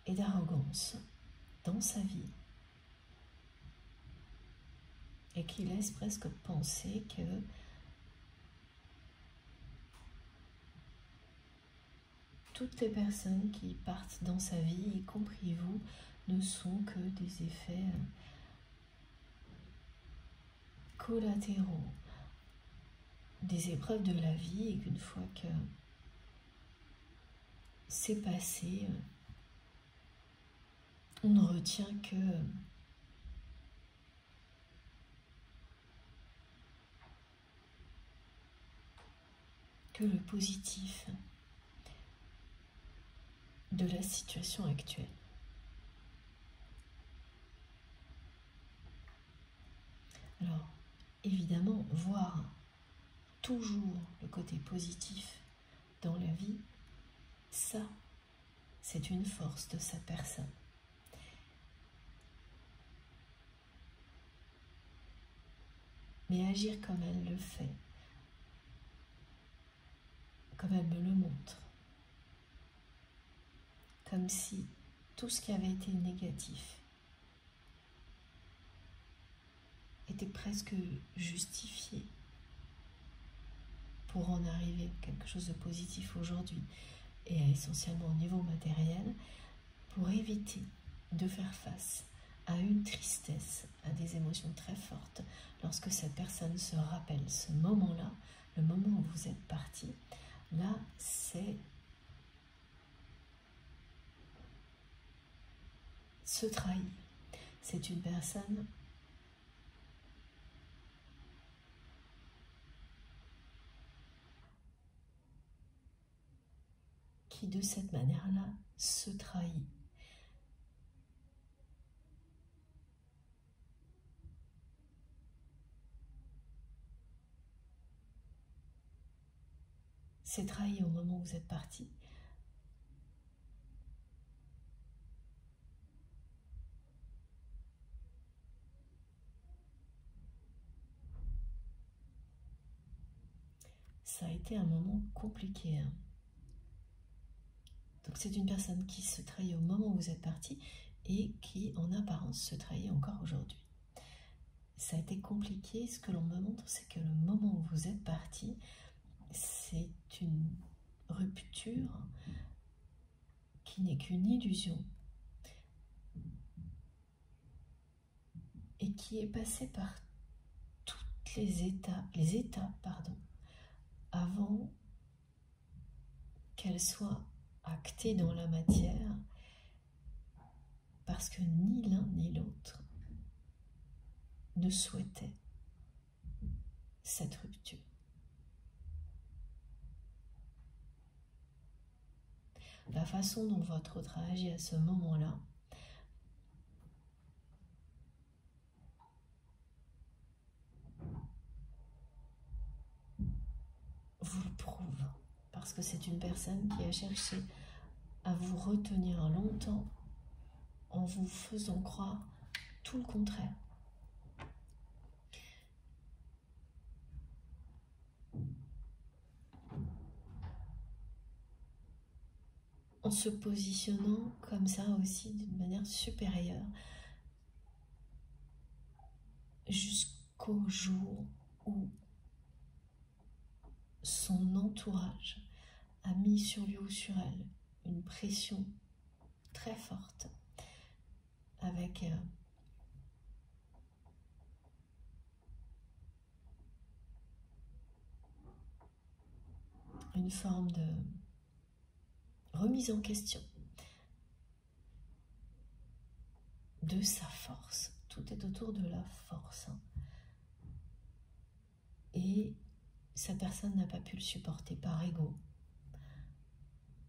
et d'arrogance dans sa vie et qui laisse presque penser que toutes les personnes qui partent dans sa vie, y compris vous, ne sont que des effets collatéraux des épreuves de la vie, et qu'une fois que c'est passé, on ne retient que le positif de la situation actuelle. Alors, évidemment, voir toujours le côté positif dans la vie, ça, c'est une force de sa personne. Mais agir comme elle le fait, comme elle me le montre, comme si tout ce qui avait été négatif était presque justifié pour en arriver à quelque chose de positif aujourd'hui, et essentiellement au niveau matériel, pour éviter de faire face à une tristesse, à des émotions très fortes, lorsque cette personne se rappelle ce moment-là, le moment où vous êtes parti. Là, c'est se trahir. C'est une personne qui, de cette manière-là, se trahit. C'est trahi au moment où vous êtes parti. Ça a été un moment compliqué. Donc c'est une personne qui se trahit au moment où vous êtes parti et qui, en apparence, se trahit encore aujourd'hui. Ça a été compliqué. Ce que l'on me montre, c'est que le moment où vous êtes parti, c'est une rupture qui n'est qu'une illusion et qui est passée par toutes les étapes, avant qu'elle soit actée dans la matière, parce que ni l'un ni l'autre ne souhaitait cette rupture. La façon dont votre autre a agi à ce moment-là vous le prouve, parce que c'est une personne qui a cherché à vous retenir longtemps en vous faisant croire tout le contraire. En se positionnant comme ça aussi d'une manière supérieure jusqu'au jour où son entourage a mis sur lui ou sur elle une pression très forte avec une forme de remise en question de sa force. Tout est autour de la force. Et cette personne n'a pas pu le supporter par ego.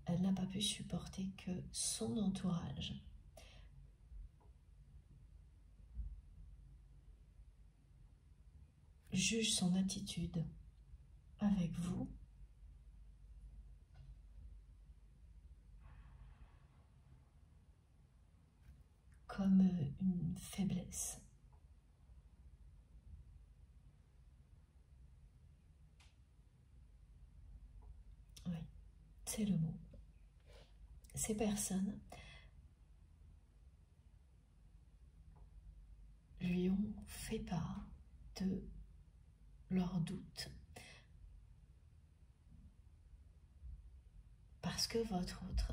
Elle n'a pas pu supporter que son entourage juge son attitude avec vous comme une faiblesse. Oui, c'est le mot. Ces personnes lui ont fait part de leurs doutes parce que votre autre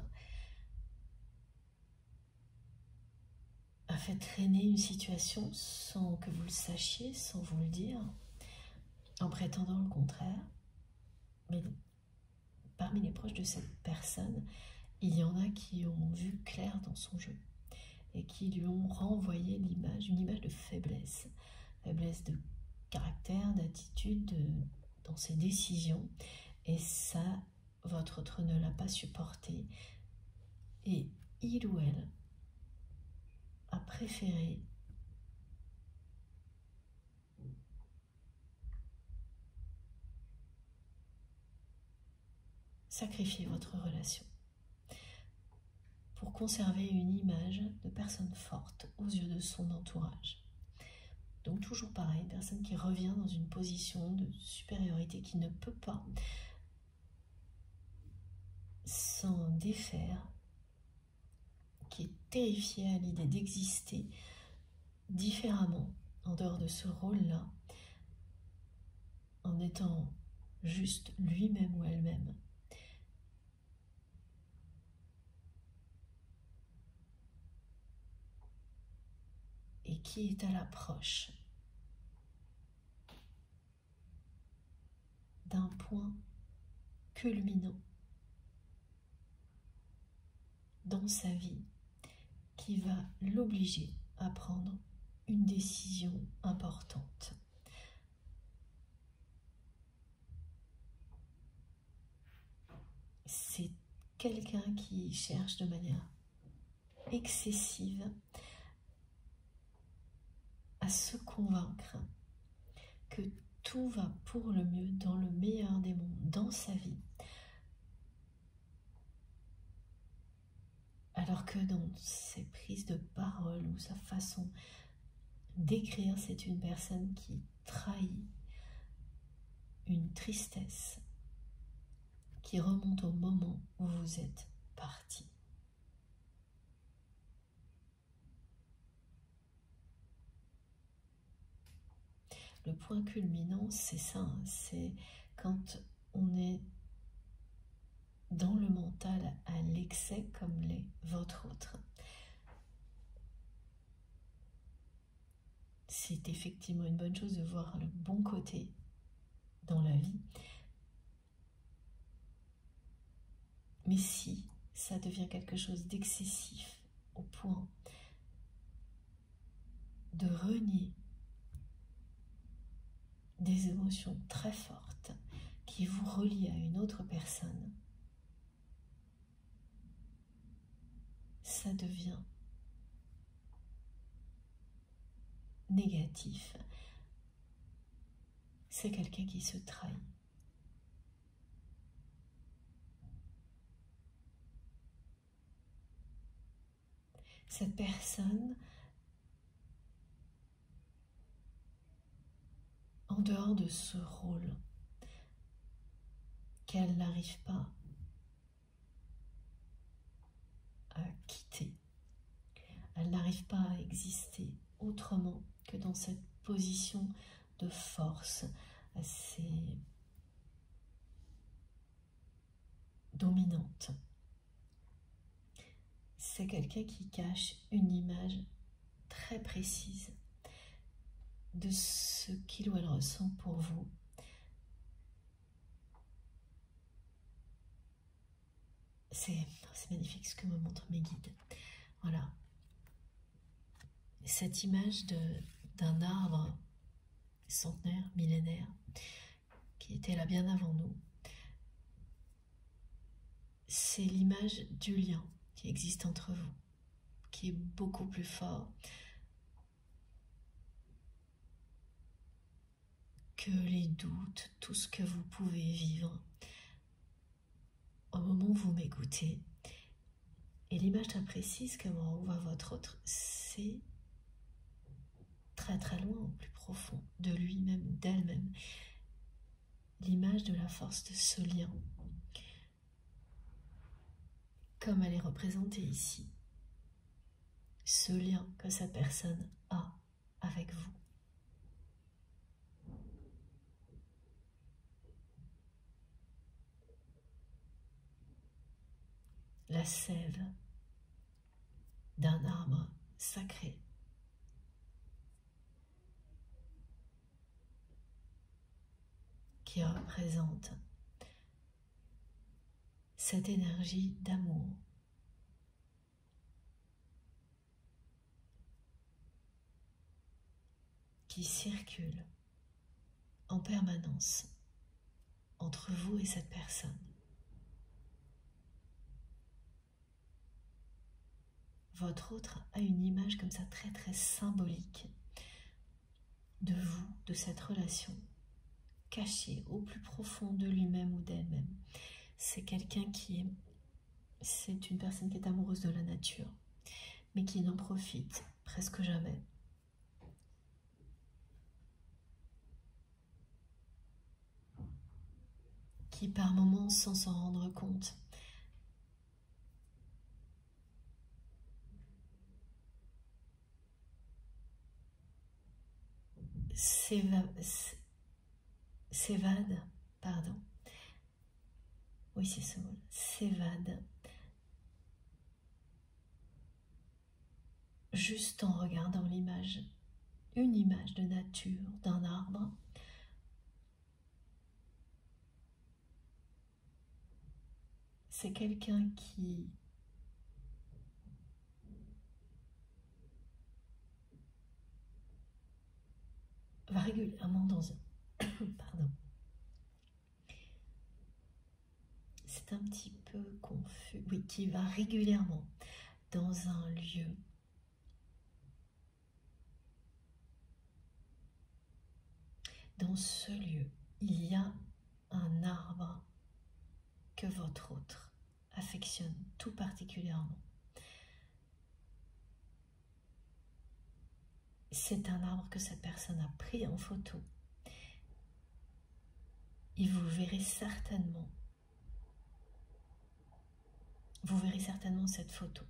a fait traîner une situation sans que vous le sachiez, sans vous le dire, en prétendant le contraire. Mais parmi les proches de cette personne, il y en a qui ont vu clair dans son jeu et qui lui ont renvoyé une image de faiblesse, faiblesse de caractère, d'attitude dans ses décisions. Et ça, votre autre ne l'a pas supporté. Et il ou elle a préféré sacrifier votre relation pour conserver une image de personne forte aux yeux de son entourage. Donc toujours pareil, une personne qui revient dans une position de supériorité, qui ne peut pas s'en défaire, qui est terrifiée à l'idée d'exister différemment en dehors de ce rôle-là, en étant juste lui-même ou elle-même. Et qui est à l'approche d'un point culminant dans sa vie qui va l'obliger à prendre une décision importante. C'est quelqu'un qui cherche de manière excessive à se convaincre que tout va pour le mieux, dans le meilleur des mondes, dans sa vie. Alors que dans ses prises de parole ou sa façon d'écrire, c'est une personne qui trahit une tristesse qui remonte au moment où vous êtes parti. Le point culminant, c'est ça, hein, c'est quand on est dans le mental à l'excès comme l'est votre autre. C'est effectivement une bonne chose de voir le bon côté dans la vie. Mais si ça devient quelque chose d'excessif au point de renier des émotions très fortes qui vous relient à une autre personne, ça devient négatif. C'est quelqu'un qui se trahit. Cette personne, en dehors de ce rôle qu'elle n'arrive pas à quitter, elle n'arrive pas à exister autrement que dans cette position de force assez dominante. C'est quelqu'un qui cache une image très précise de ce qu'il ou elle ressent pour vous. C'est magnifique ce que me montrent mes guides. Voilà. Cette image d'un arbre centenaire, millénaire, qui était là bien avant nous, c'est l'image du lien qui existe entre vous, qui est beaucoup plus fort que les doutes, tout ce que vous pouvez vivre au moment où vous m'écoutez. Et l'image très précise que m'envoie votre autre, c'est très très loin, au plus profond de lui-même ou d'elle-même, l'image de la force de ce lien, comme elle est représentée ici, ce lien que cette personne a avec vous. La sève d'un arbre sacré qui représente cette énergie d'amour qui circule en permanence entre vous et cette personne. Votre autre a une image comme ça très très symbolique de vous, de cette relation cachée au plus profond de lui-même ou d'elle-même. C'est quelqu'un c'est une personne qui est amoureuse de la nature, mais qui n'en profite presque jamais. Qui par moments, sans s'en rendre compte, s'évade, pardon, oui c'est ce mot, s'évade, juste en regardant l'image, une image de nature, d'un arbre, c'est quelqu'un qui va régulièrement dans un... Pardon. C'est un petit peu confus. Oui, qui va régulièrement dans un lieu dans ce lieu, il y a un arbre que votre autre affectionne tout particulièrement. C'est un arbre que cette personne a pris en photo. Et vous verrez certainement cette photo.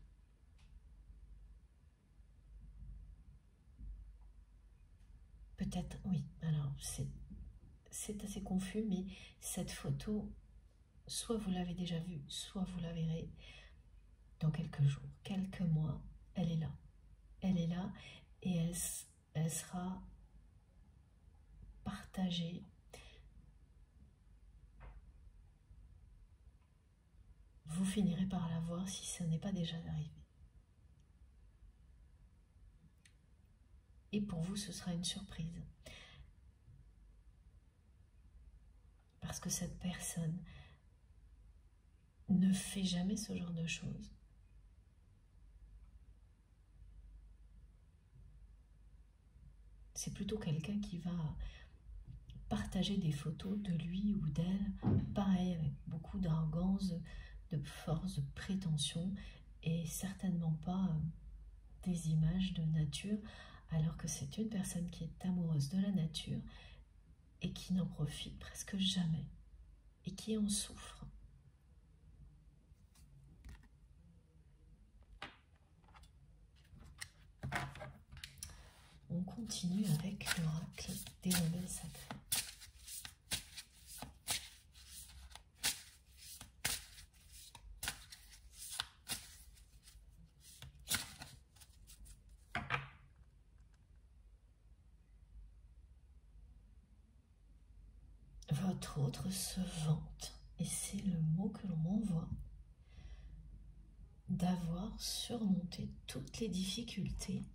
Peut-être, oui, alors c'est assez confus, mais cette photo, soit vous l'avez déjà vue, soit vous la verrez dans quelques jours, quelques mois, elle est là. Elle est là et elle sera partagée vous finirez par la voir si ce n'est pas déjà arrivé. Et pour vous, ce sera une surprise. Parce que cette personne ne fait jamais ce genre de choses. C'est plutôt quelqu'un qui va partager des photos de lui ou d'elle, pareil, avec beaucoup d'arrogance, de force, de prétention, et certainement pas des images de nature, alors que c'est une personne qui est amoureuse de la nature et qui n'en profite presque jamais, et qui en souffre. On continue avec l'oracle des rebelles sacrés. votre autre se vante, et c'est le mot que l'on m'envoie, d'avoir surmonté toutes les difficultés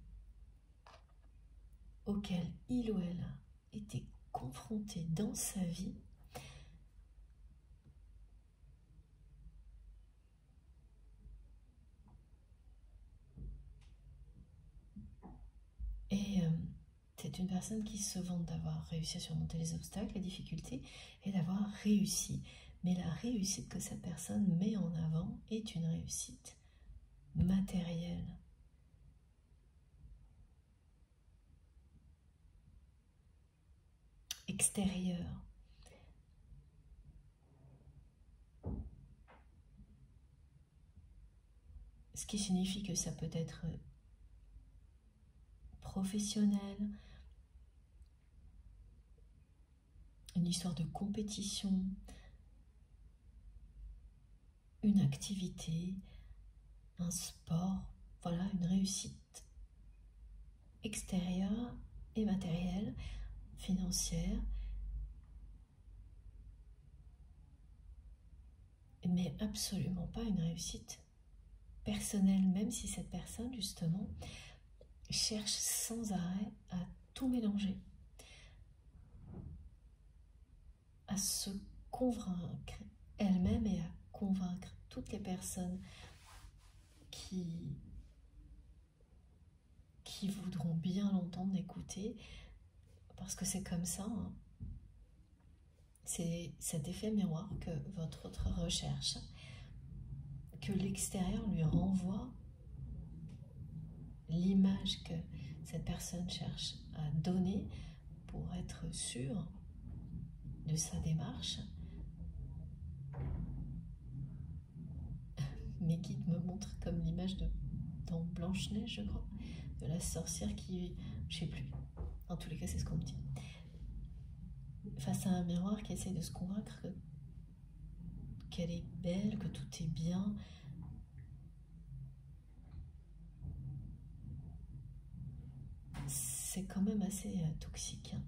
auxquelles il ou elle a été confronté dans sa vie, et c'est une personne qui se vante d'avoir réussi à surmonter les obstacles, les difficultés, et d'avoir réussi. Mais la réussite que cette personne met en avant est une réussite matérielle. Extérieure. Ce qui signifie que ça peut être professionnel, une histoire de compétition, une activité, un sport, voilà, une réussite extérieure et matérielle, financière, mais absolument pas une réussite personnelle, même si cette personne, justement, cherche sans arrêt à tout mélanger, à se convaincre elle-même et à convaincre toutes les personnes qui voudront bien l'entendre, écouter, parce que c'est comme ça, hein. C'est cet effet miroir que votre autre recherche, que l'extérieur lui renvoie l'image que cette personne cherche à donner pour être sûre de sa démarche. Mes guides me montrent comme l'image dans Blanche-Neige, je crois, de la sorcière qui, je sais plus, en tous les cas c'est ce qu'on me dit, face à un miroir qui essaye de se convaincre qu'elle est belle, que tout est bien. C'est quand même assez toxique, hein.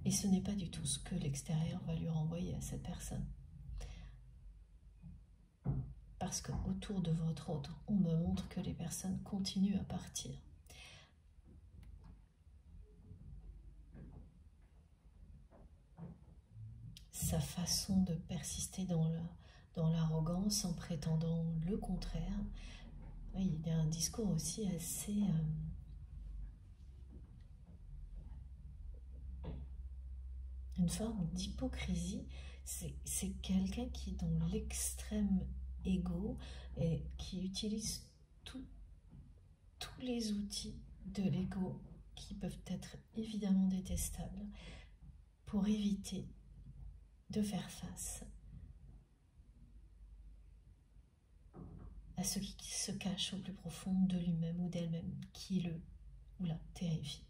Et ce n'est pas du tout ce que l'extérieur va lui renvoyer à cette personne. Parce qu'autour de votre autre, on me montre que les personnes continuent à partir. Sa façon de persister dans l'arrogance en prétendant le contraire. Oui, il y a un discours aussi assez... une forme d'hypocrisie. C'est quelqu'un qui, dans l'extrême ego, et qui utilise tous les outils de l'ego qui peuvent être évidemment détestables pour éviter de faire face à ce qui se cache au plus profond de lui-même ou d'elle-même, qui le ou la terrifie.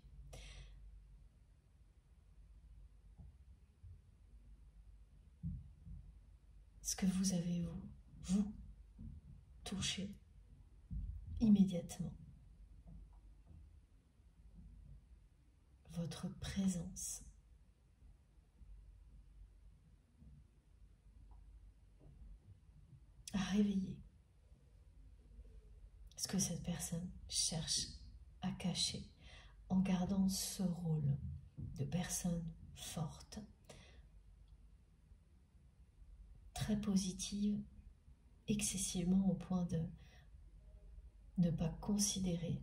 Ce que vous avez, vous touché immédiatement, votre présence, à réveiller ce que cette personne cherche à cacher en gardant ce rôle de personne forte, très positive, excessivement au point de ne pas considérer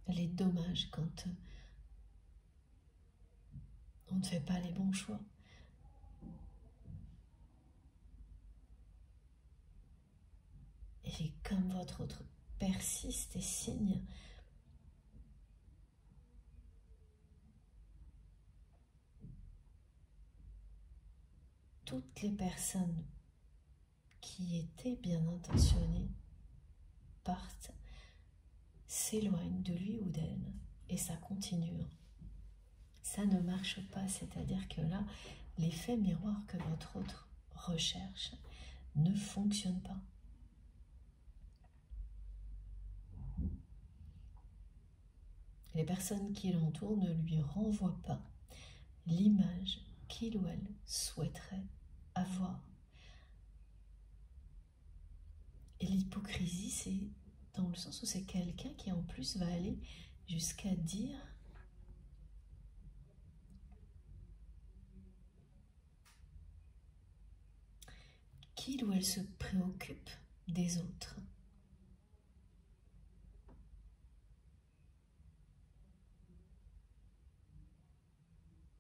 les dommages quand on ne fait pas les bons choix. Et comme votre autre persiste et signe, toutes les personnes qui étaient bien intentionnées partent, s'éloignent de lui ou d'elle, et ça continue. Ça ne marche pas, c'est-à-dire que là, l'effet miroir que votre autre recherche ne fonctionne pas. les personnes qui l'entourent ne lui renvoient pas l'image qu'il ou elle souhaiterait avoir. Et l'hypocrisie, c'est dans le sens où c'est quelqu'un qui en plus va aller jusqu'à dire qu'il ou elle se préoccupe des autres.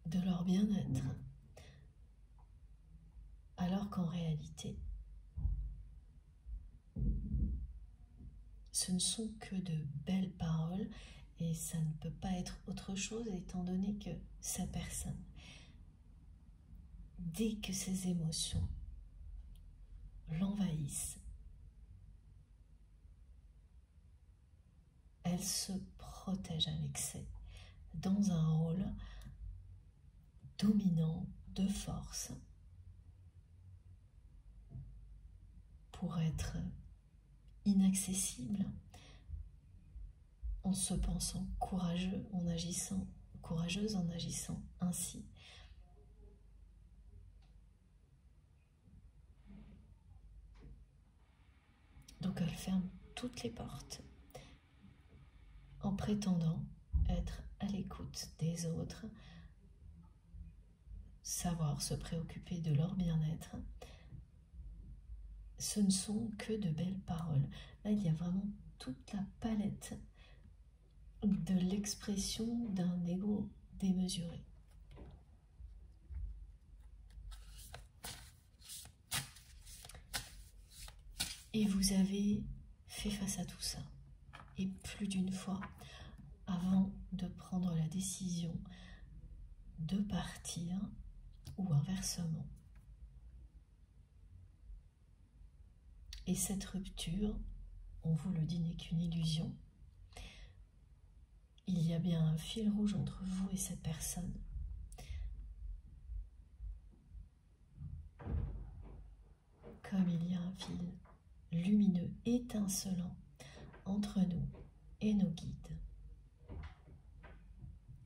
De leur bien-être. Alors qu'en réalité, ce ne sont que de belles paroles et ça ne peut pas être autre chose étant donné que sa personne, dès que ses émotions l'envahissent, elle se protège à l'excès dans un rôle dominant de force pour être inaccessible en se pensant courageuse en agissant ainsi. Donc elle ferme toutes les portes en prétendant être à l'écoute des autres, savoir se préoccuper de leur bien-être. Ce ne sont que de belles paroles. Là, il y a vraiment toute la palette de l'expression d'un ego démesuré. Et vous avez fait face à tout ça. Et plus d'une fois, avant de prendre la décision de partir, ou inversement. Et cette rupture, on vous le dit, n'est qu'une illusion. Il y a bien un fil rouge entre vous et cette personne. Comme il y a un fil lumineux, étincelant entre nous et nos guides.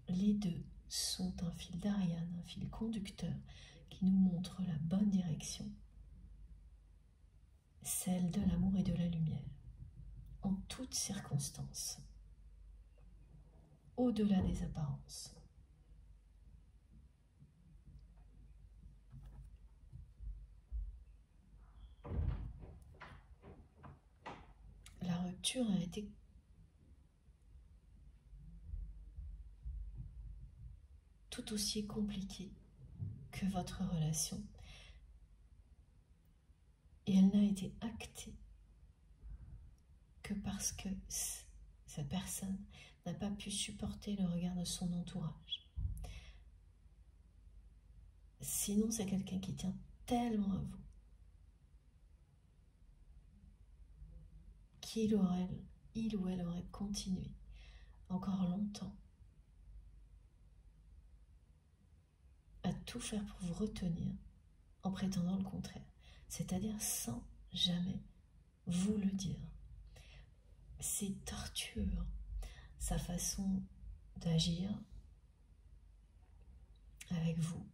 Les deux sont un fil d'Ariane, un fil conducteur qui nous montre la bonne direction, celle de l'amour et de la lumière, en toutes circonstances, au-delà des apparences. La rupture a été tout aussi compliquée que votre relation. Et elle n'a été actée que parce que cette personne n'a pas pu supporter le regard de son entourage. Sinon, c'est quelqu'un qui tient tellement à vous qu'il ou elle aurait continué encore longtemps à tout faire pour vous retenir en prétendant le contraire, c'est-à-dire sans jamais vous le dire. C'est tortueux, sa façon d'agir avec vous.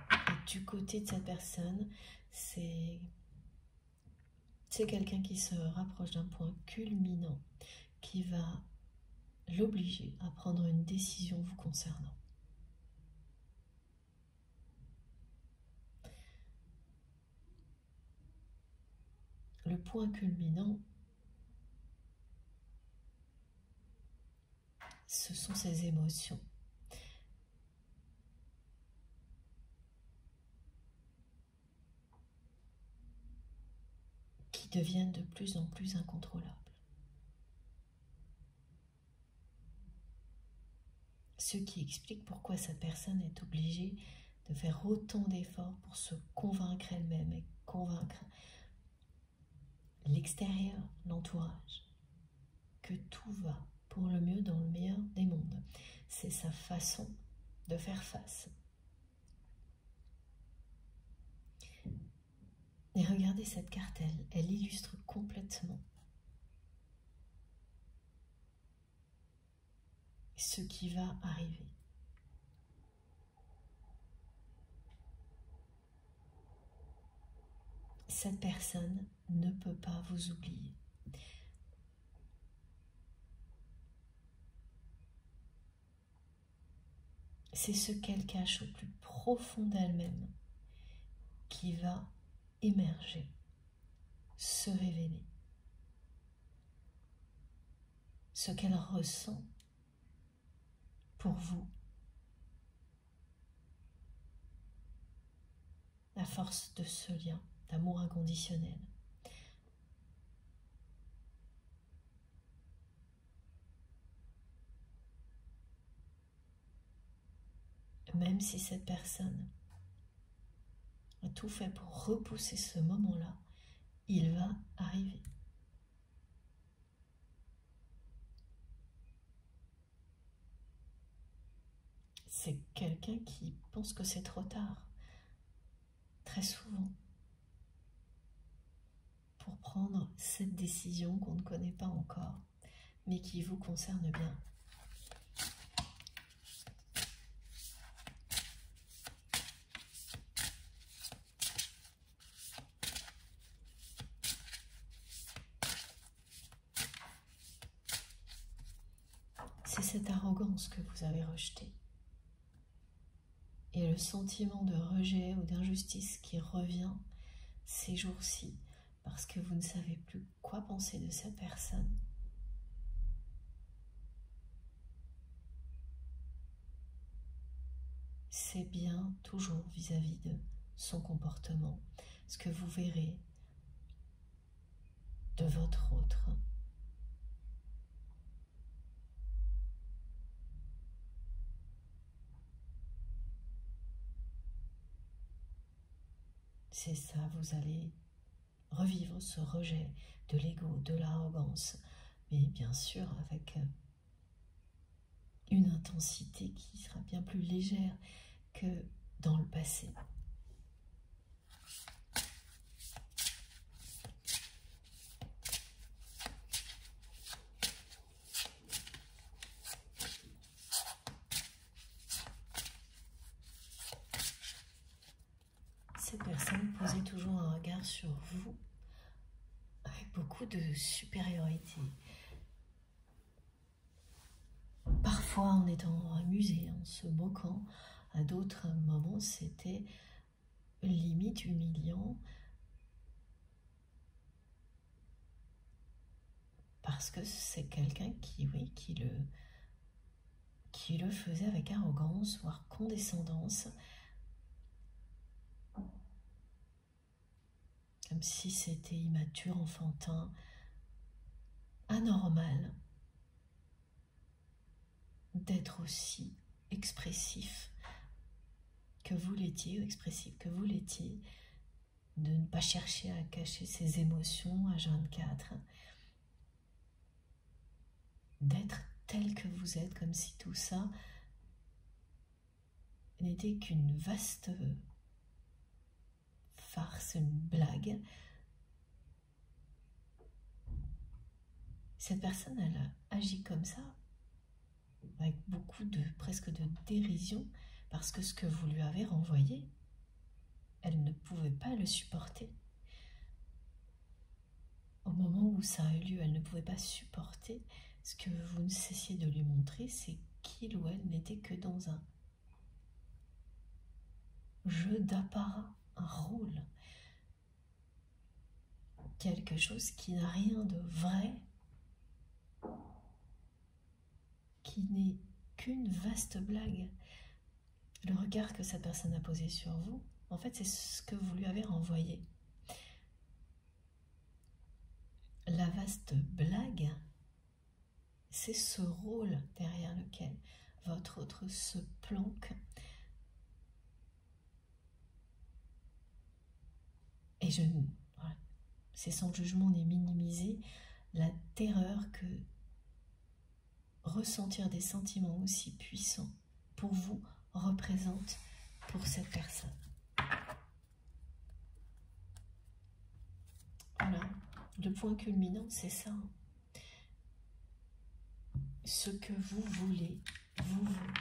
Et du côté de cette personne, c'est quelqu'un qui se rapproche d'un point culminant, qui va l'obliger à prendre une décision vous concernant. Le point culminant, ce sont ses émotions. Qui deviennent de plus en plus incontrôlables. Ce qui explique pourquoi cette personne est obligée de faire autant d'efforts pour se convaincre elle-même et convaincre l'extérieur, l'entourage, que tout va pour le mieux dans le meilleur des mondes. C'est sa façon de faire face. Et regardez cette carte, elle illustre complètement ce qui va arriver. Cette personne ne peut pas vous oublier. C'est ce qu'elle cache au plus profond d'elle-même qui va émerger, se révéler. Ce qu'elle ressent pour vous. La force de ce lien d'amour inconditionnel. Même si cette personne a tout fait pour repousser ce moment-là, il va arriver. C'est quelqu'un qui pense que c'est trop tard, très souvent, pour prendre cette décision qu'on ne connaît pas encore, mais qui vous concerne bien. C'est cette arrogance que vous avez rejetée. Et le sentiment de rejet ou d'injustice qui revient ces jours-ci, parce que vous ne savez plus quoi penser de cette personne. C'est bien toujours vis-à-vis de son comportement, ce que vous verrez de votre autre. C'est ça, vous allez revivre ce rejet de l'ego, de l'arrogance, mais bien sûr avec une intensité qui sera bien plus légère que dans le passé. Cette personne posait toujours un regard sur vous avec beaucoup de supériorité. Parfois en étant amusé, en se moquant, à d'autres moments c'était limite humiliant parce que c'est quelqu'un qui, oui, qui le faisait avec arrogance, voire condescendance, comme si c'était immature, enfantin, anormal d'être aussi expressif que vous l'étiez, ou expressif que vous l'étiez, de ne pas chercher à cacher ses émotions à 24, d'être tel que vous êtes, comme si tout ça n'était qu'une vaste farce, une blague. Cette personne, elle a agi comme ça, avec beaucoup presque de dérision, parce que ce que vous lui avez renvoyé, elle ne pouvait pas le supporter. Au moment où ça a eu lieu, elle ne pouvait pas supporter ce que vous ne cessiez de lui montrer, c'est qu'il ou elle n'était que dans un jeu d'apparat, un rôle, quelque chose qui n'a rien de vrai, qui n'est qu'une vaste blague. Le regard que cette personne a posé sur vous, en fait, c'est ce que vous lui avez renvoyé. La vaste blague, c'est ce rôle derrière lequel votre autre se planque. Et voilà, c'est sans jugement ni minimiser la terreur que ressentir des sentiments aussi puissants pour vous représente pour cette personne. Voilà, le point culminant, c'est ça. Ce que vous voulez, vous veut.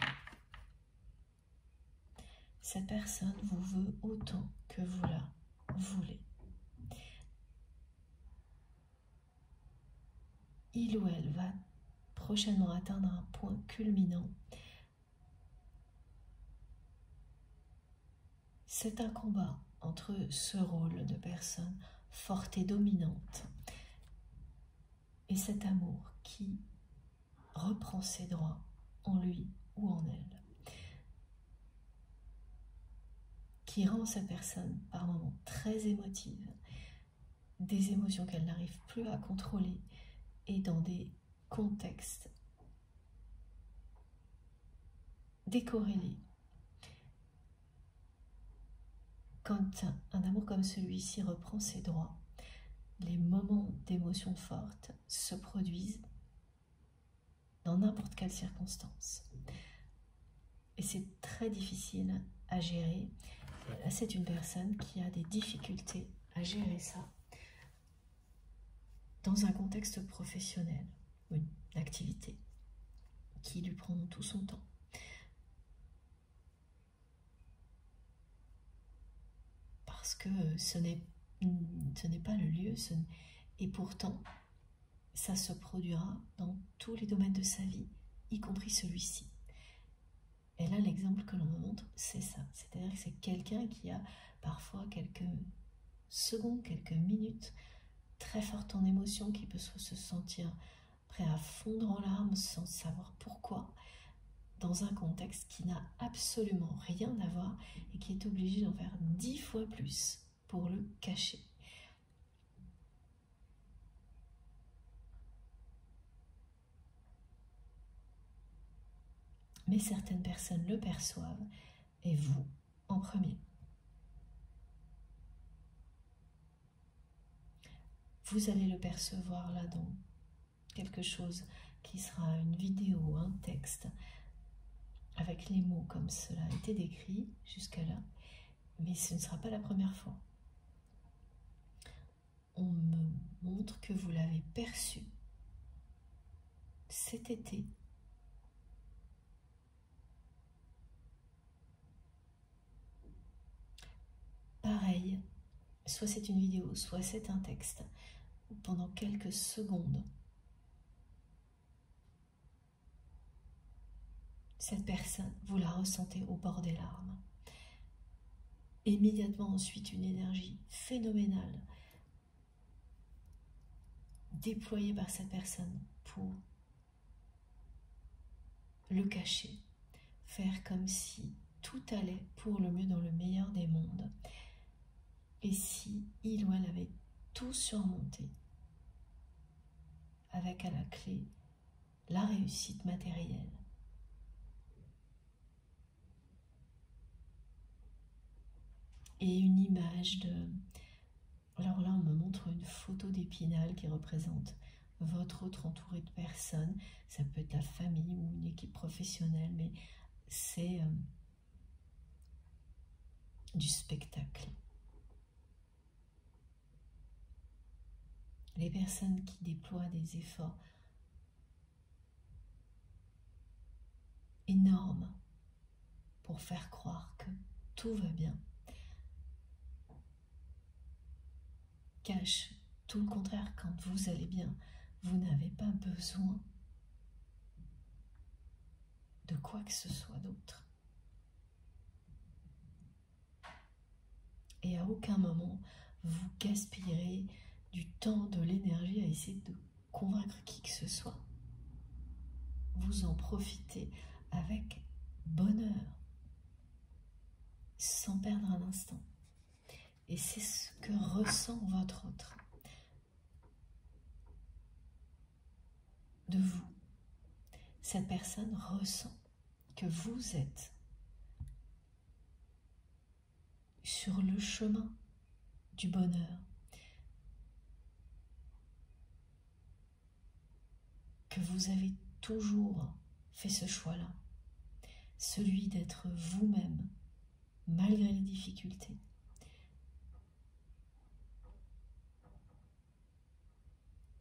Cette personne vous veut autant que vous la voulez. Il ou elle va prochainement atteindre un point culminant. C'est un combat entre ce rôle de personne forte et dominante et cet amour qui reprend ses droits en lui ou en elle, qui rend cette personne par moments très émotive, des émotions qu'elle n'arrive plus à contrôler et dans des contextes décorrélés. Quand un amour comme celui-ci reprend ses droits, les moments d'émotion forte se produisent dans n'importe quelle circonstance. Et c'est très difficile à gérer. Là, c'est une personne qui a des difficultés à gérer ça dans un contexte professionnel, une activité qui lui prend tout son temps. Parce que ce n'est pas le lieu, et pourtant, ça se produira dans tous les domaines de sa vie, y compris celui-ci. Et là, l'exemple que l'on me montre, c'est ça. C'est-à-dire que c'est quelqu'un qui a parfois quelques secondes, quelques minutes, très forte en émotion, qui peut se sentir prêt à fondre en larmes sans savoir pourquoi, dans un contexte qui n'a absolument rien à voir et qui est obligé d'en faire 10 fois plus pour le cacher. Mais certaines personnes le perçoivent, et vous en premier. Vous allez le percevoir là dans quelque chose qui sera une vidéo, un texte, avec les mots comme cela a été décrit jusqu'à là, mais ce ne sera pas la première fois. On me montre que vous l'avez perçu cet été. Pareil, soit c'est une vidéo, soit c'est un texte, pendant quelques secondes, cette personne, vous la ressentez au bord des larmes. Immédiatement ensuite, une énergie phénoménale déployée par cette personne pour le cacher, faire comme si tout allait pour le mieux dans le meilleur des mondes. Et si il ou elle avait tout surmonté, avec à la clé la réussite matérielle. Et une image de... Alors là, on me montre une photo d'Épinal qui représente votre autre entouré de personnes. Ça peut être la famille ou une équipe professionnelle, mais c'est du spectacle. Les personnes qui déploient des efforts énormes pour faire croire que tout va bien, cachent tout le contraire. Quand vous allez bien, vous n'avez pas besoin de quoi que ce soit d'autre. Et à aucun moment, vous gaspillerez du temps, de l'énergie à essayer de convaincre qui que ce soit. Vous en profitez avec bonheur, sans perdre un instant. Et c'est ce que ressent votre autre de vous. Cette personne ressent que vous êtes sur le chemin du bonheur, que vous avez toujours fait ce choix-là. celui d'être vous-même, malgré les difficultés.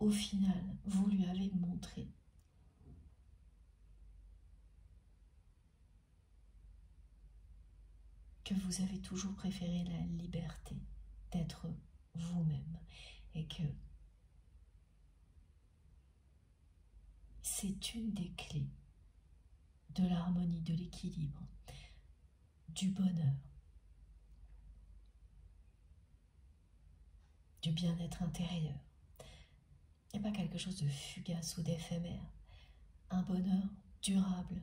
Au final, vous lui avez montré que vous avez toujours préféré la liberté d'être vous-même et que c'est une des clés de l'harmonie, de l'équilibre, du bonheur, du bien-être intérieur. Il n'y a pas quelque chose de fugace ou d'éphémère. Un bonheur durable,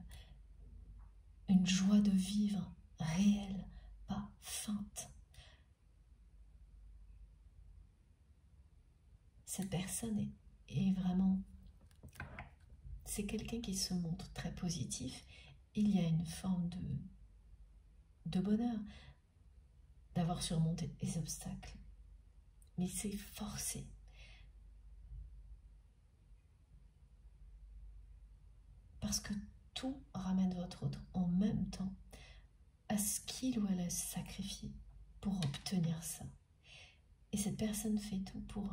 une joie de vivre réelle, pas feinte. Cette personne est vraiment... C'est quelqu'un qui se montre très positif. Il y a une forme de bonheur d'avoir surmonté les obstacles. Mais c'est forcé. Parce que tout ramène votre autre en même temps à ce qu'il ou elle a sacrifié pour obtenir ça. Et cette personne fait tout pour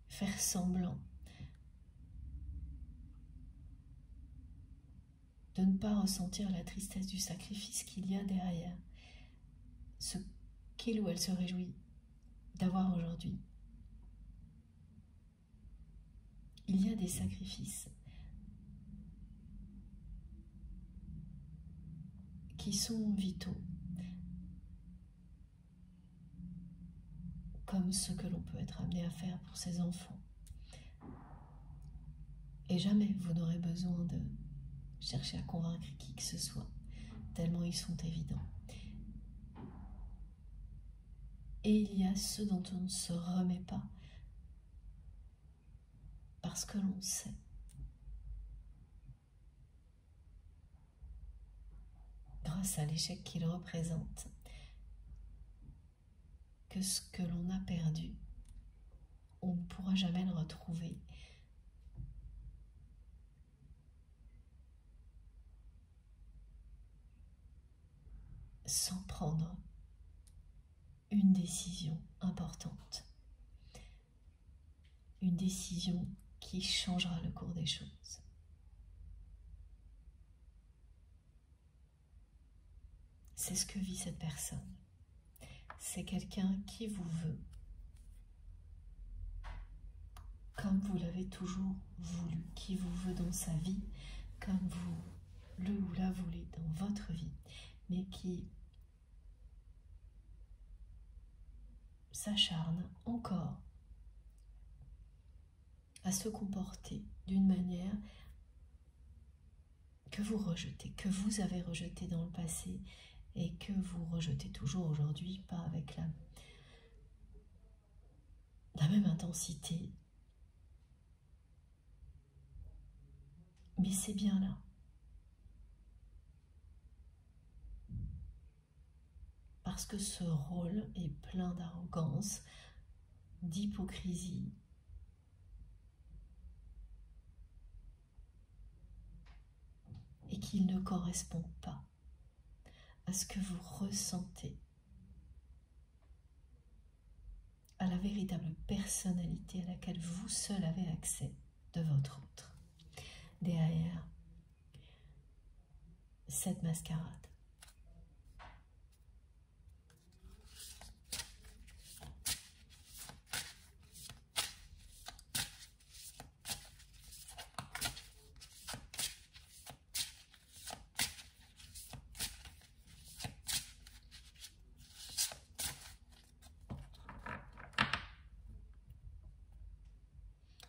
faire semblant de ne pas ressentir la tristesse du sacrifice qu'il y a derrière ce qu'il ou elle se réjouit d'avoir aujourd'hui. Il y a des sacrifices qui sont vitaux, comme ce que l'on peut être amené à faire pour ses enfants. Et jamais vous n'aurez besoin de chercher à convaincre qui que ce soit, tellement ils sont évidents. Et il y a ceux dont on ne se remet pas, parce que l'on sait grâce à l'échec qu'il représente, que ce que l'on a perdu, on ne pourra jamais le retrouver. Sans prendre une décision importante. Une décision qui changera le cours des choses. C'est ce que vit cette personne. C'est quelqu'un qui vous veut comme vous l'avez toujours voulu, qui vous veut dans sa vie comme vous le ou la voulez dans votre vie, mais qui s'acharne encore à se comporter d'une manière que vous rejetez, que vous avez rejeté dans le passé et que vous rejetez toujours aujourd'hui, pas avec la même intensité. Mais c'est bien là. Parce que ce rôle est plein d'arrogance, d'hypocrisie, et qu'il ne correspond pas à ce que vous ressentez, à la véritable personnalité à laquelle vous seul avez accès de votre autre, derrière cette mascarade.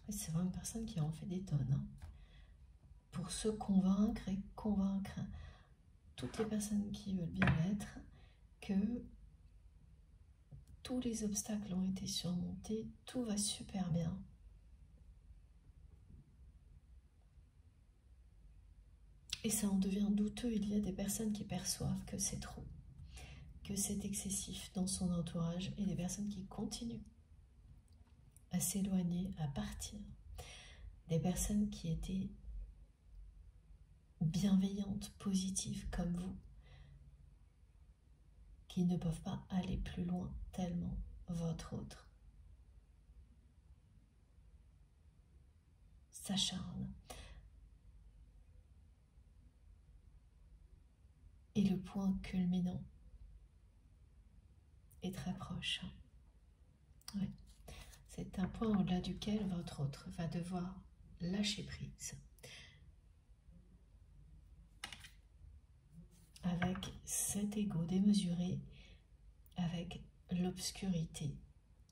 C'est vraiment une personne qui en fait des tonnes, hein, pour se convaincre et convaincre toutes les personnes qui veulent bien l'être que tous les obstacles ont été surmontés, tout va super bien. Et ça en devient douteux, il y a des personnes qui perçoivent que c'est trop, que c'est excessif dans son entourage, et des personnes qui continuent à s'éloigner, à partir. Des personnes qui étaient bienveillantes, positives comme vous, qui ne peuvent pas aller plus loin tellement votre autre s'acharne. Et le point culminant est très proche. Oui. C'est un point au-delà duquel votre autre va devoir lâcher prise. Avec cet ego démesuré, avec l'obscurité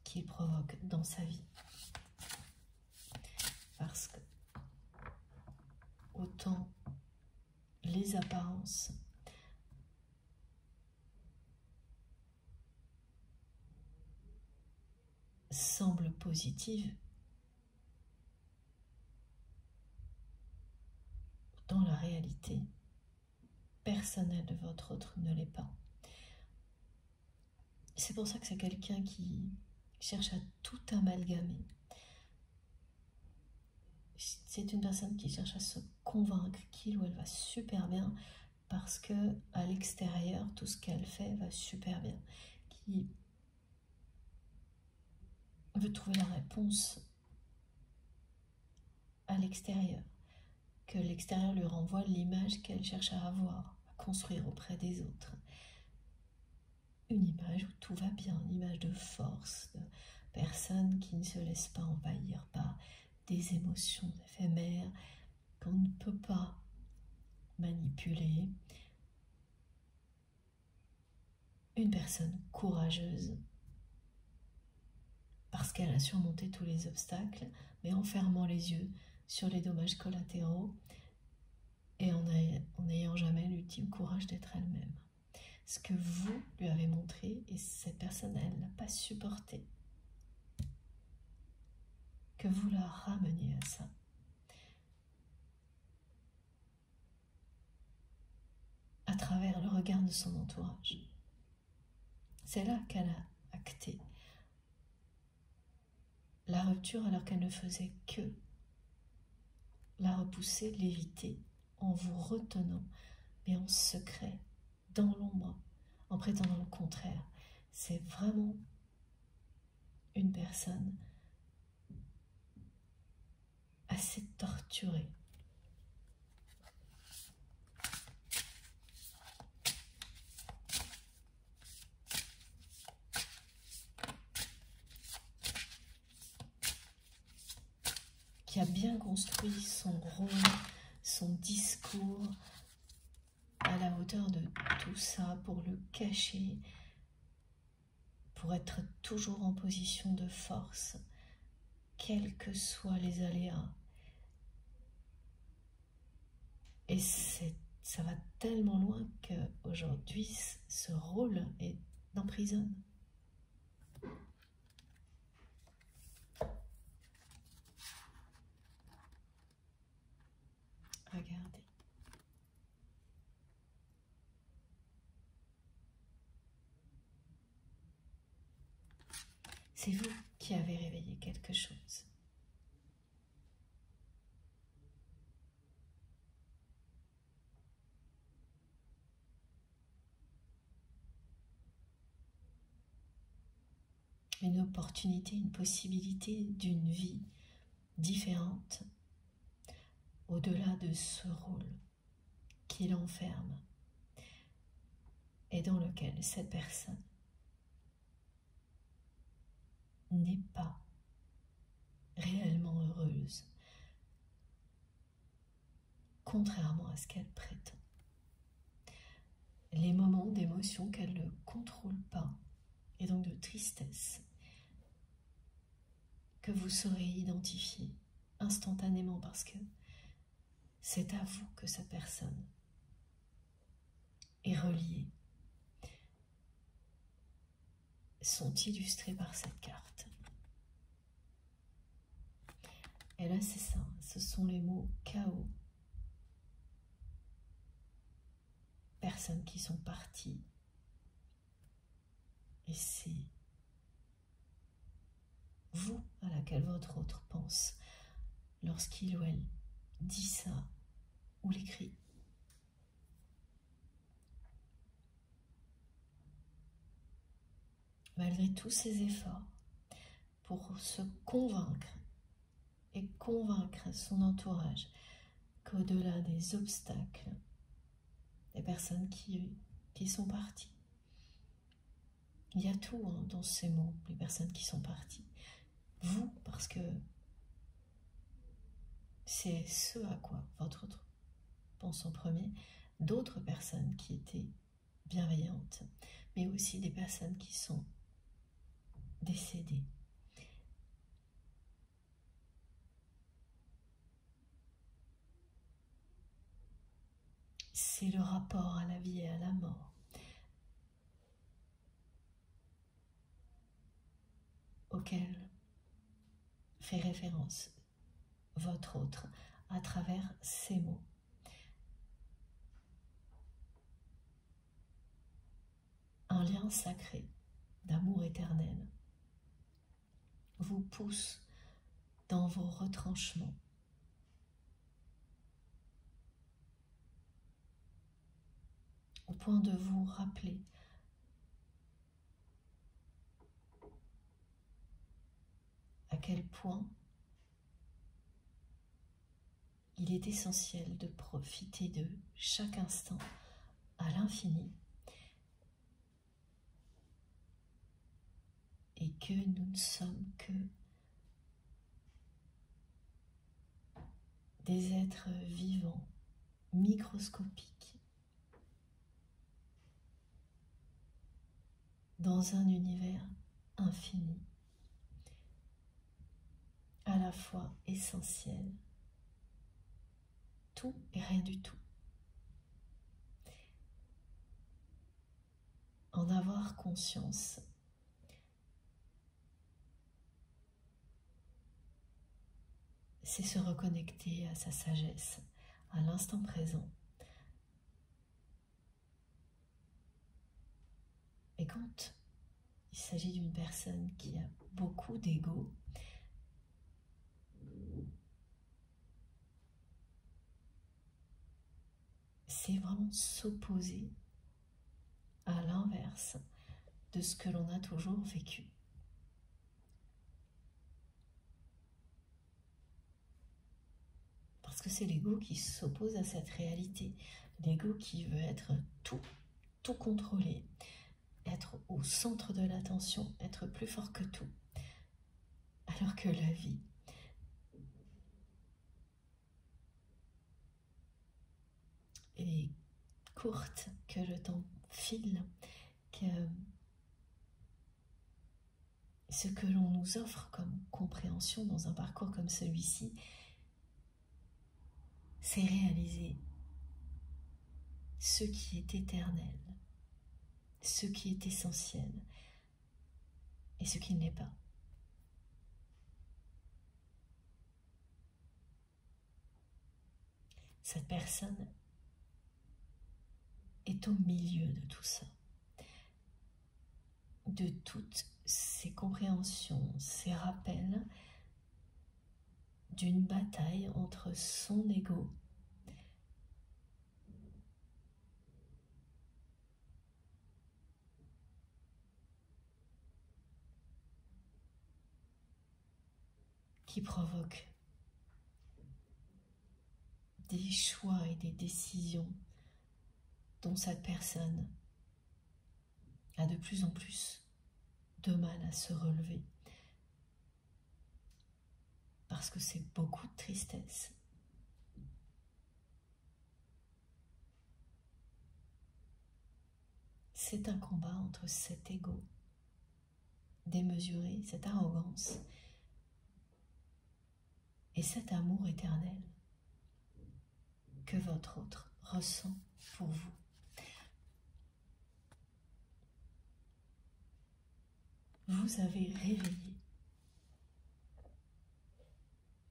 qu'il provoque dans sa vie. Parce que autant les apparences semblent positives, dans la réalité personnelle de votre autre ne l'est pas. C'est pour ça que c'est quelqu'un qui cherche à tout amalgamer. C'est une personne qui cherche à se convaincre qu'il ou elle va super bien parce que à l'extérieur, tout ce qu'elle fait va super bien. Qui veut trouver la réponse à l'extérieur. Que l'extérieur lui renvoie l'image qu'elle cherche à avoir, à construire auprès des autres. Une image où tout va bien, une image de force, de personne qui ne se laisse pas envahir par des émotions éphémères qu'on ne peut pas manipuler. Une personne courageuse parce qu'elle a surmonté tous les obstacles, mais en fermant les yeux sur les dommages collatéraux et en n'ayant jamais l'ultime courage d'être elle-même. Ce que vous lui avez montré, et cette personne, elle n'a pas supporté que vous la rameniez à ça. À travers le regard de son entourage. C'est là qu'elle a acté la rupture alors qu'elle ne faisait que la repousser, l'éviter, en vous retenant, mais en secret, dans l'ombre, en prétendant le contraire. C'est vraiment une personne assez torturée. Qui a bien construit son rôle, son discours à la hauteur de tout ça pour le cacher, pour être toujours en position de force, quels que soient les aléas. Et ça va tellement loin qu'aujourd'hui, ce rôle est emprisonné. Regardez. C'est vous qui avez réveillé quelque chose. Une opportunité, une possibilité d'une vie différente, au-delà de ce rôle qui l'enferme et dans lequel cette personne n'est pas réellement heureuse, contrairement à ce qu'elle prétend. Les moments d'émotion qu'elle ne contrôle pas, et donc de tristesse, que vous saurez identifier instantanément parce que c'est à vous que cette personne est reliée, sont illustrés par cette carte. Et là, c'est ça, ce sont les mots chaos. Personnes qui sont parties. Et c'est vous à laquelle votre autre pense lorsqu'il ou elle dit ça ou l'écrit. malgré tous ses efforts, pour se convaincre et convaincre son entourage qu'au-delà des obstacles, des personnes qui sont parties, il y a tout dans ces mots, les personnes qui sont parties. Vous, parce que c'est ce à quoi votre autre pense en premier, d'autres personnes qui étaient bienveillantes, mais aussi des personnes qui sont décédées. C'est le rapport à la vie et à la mort auquel fait référence votre autre à travers ces mots. Un lien sacré d'amour éternel vous pousse dans vos retranchements, au point de vous rappeler à quel point il est essentiel de profiter de chaque instant à l'infini et que nous ne sommes que des êtres vivants, microscopiques, dans un univers infini, à la fois essentiel, tout et rien du tout. En avoir conscience, c'est se reconnecter à sa sagesse, à l'instant présent. Et quand il s'agit d'une personne qui a beaucoup d'ego, c'est vraiment s'opposer à l'inverse de ce que l'on a toujours vécu. Parce que c'est l'ego qui s'oppose à cette réalité. L'ego qui veut être tout contrôler, être au centre de l'attention, être plus fort que tout. Alors que la vie est courte, que le temps file, que ce que l'on nous offre comme compréhension dans un parcours comme celui-ci, c'est réaliser ce qui est éternel, ce qui est essentiel et ce qui ne l'est pas. Cette personne est au milieu de tout ça, de toutes ces compréhensions, ces rappels d'une bataille entre son ego qui provoque des choix et des décisions dont cette personne a de plus en plus de mal à se relever. Parce que c'est beaucoup de tristesse. C'est un combat entre cet ego démesuré, cette arrogance et cet amour éternel que votre autre ressent pour vous. Vous avez réveillé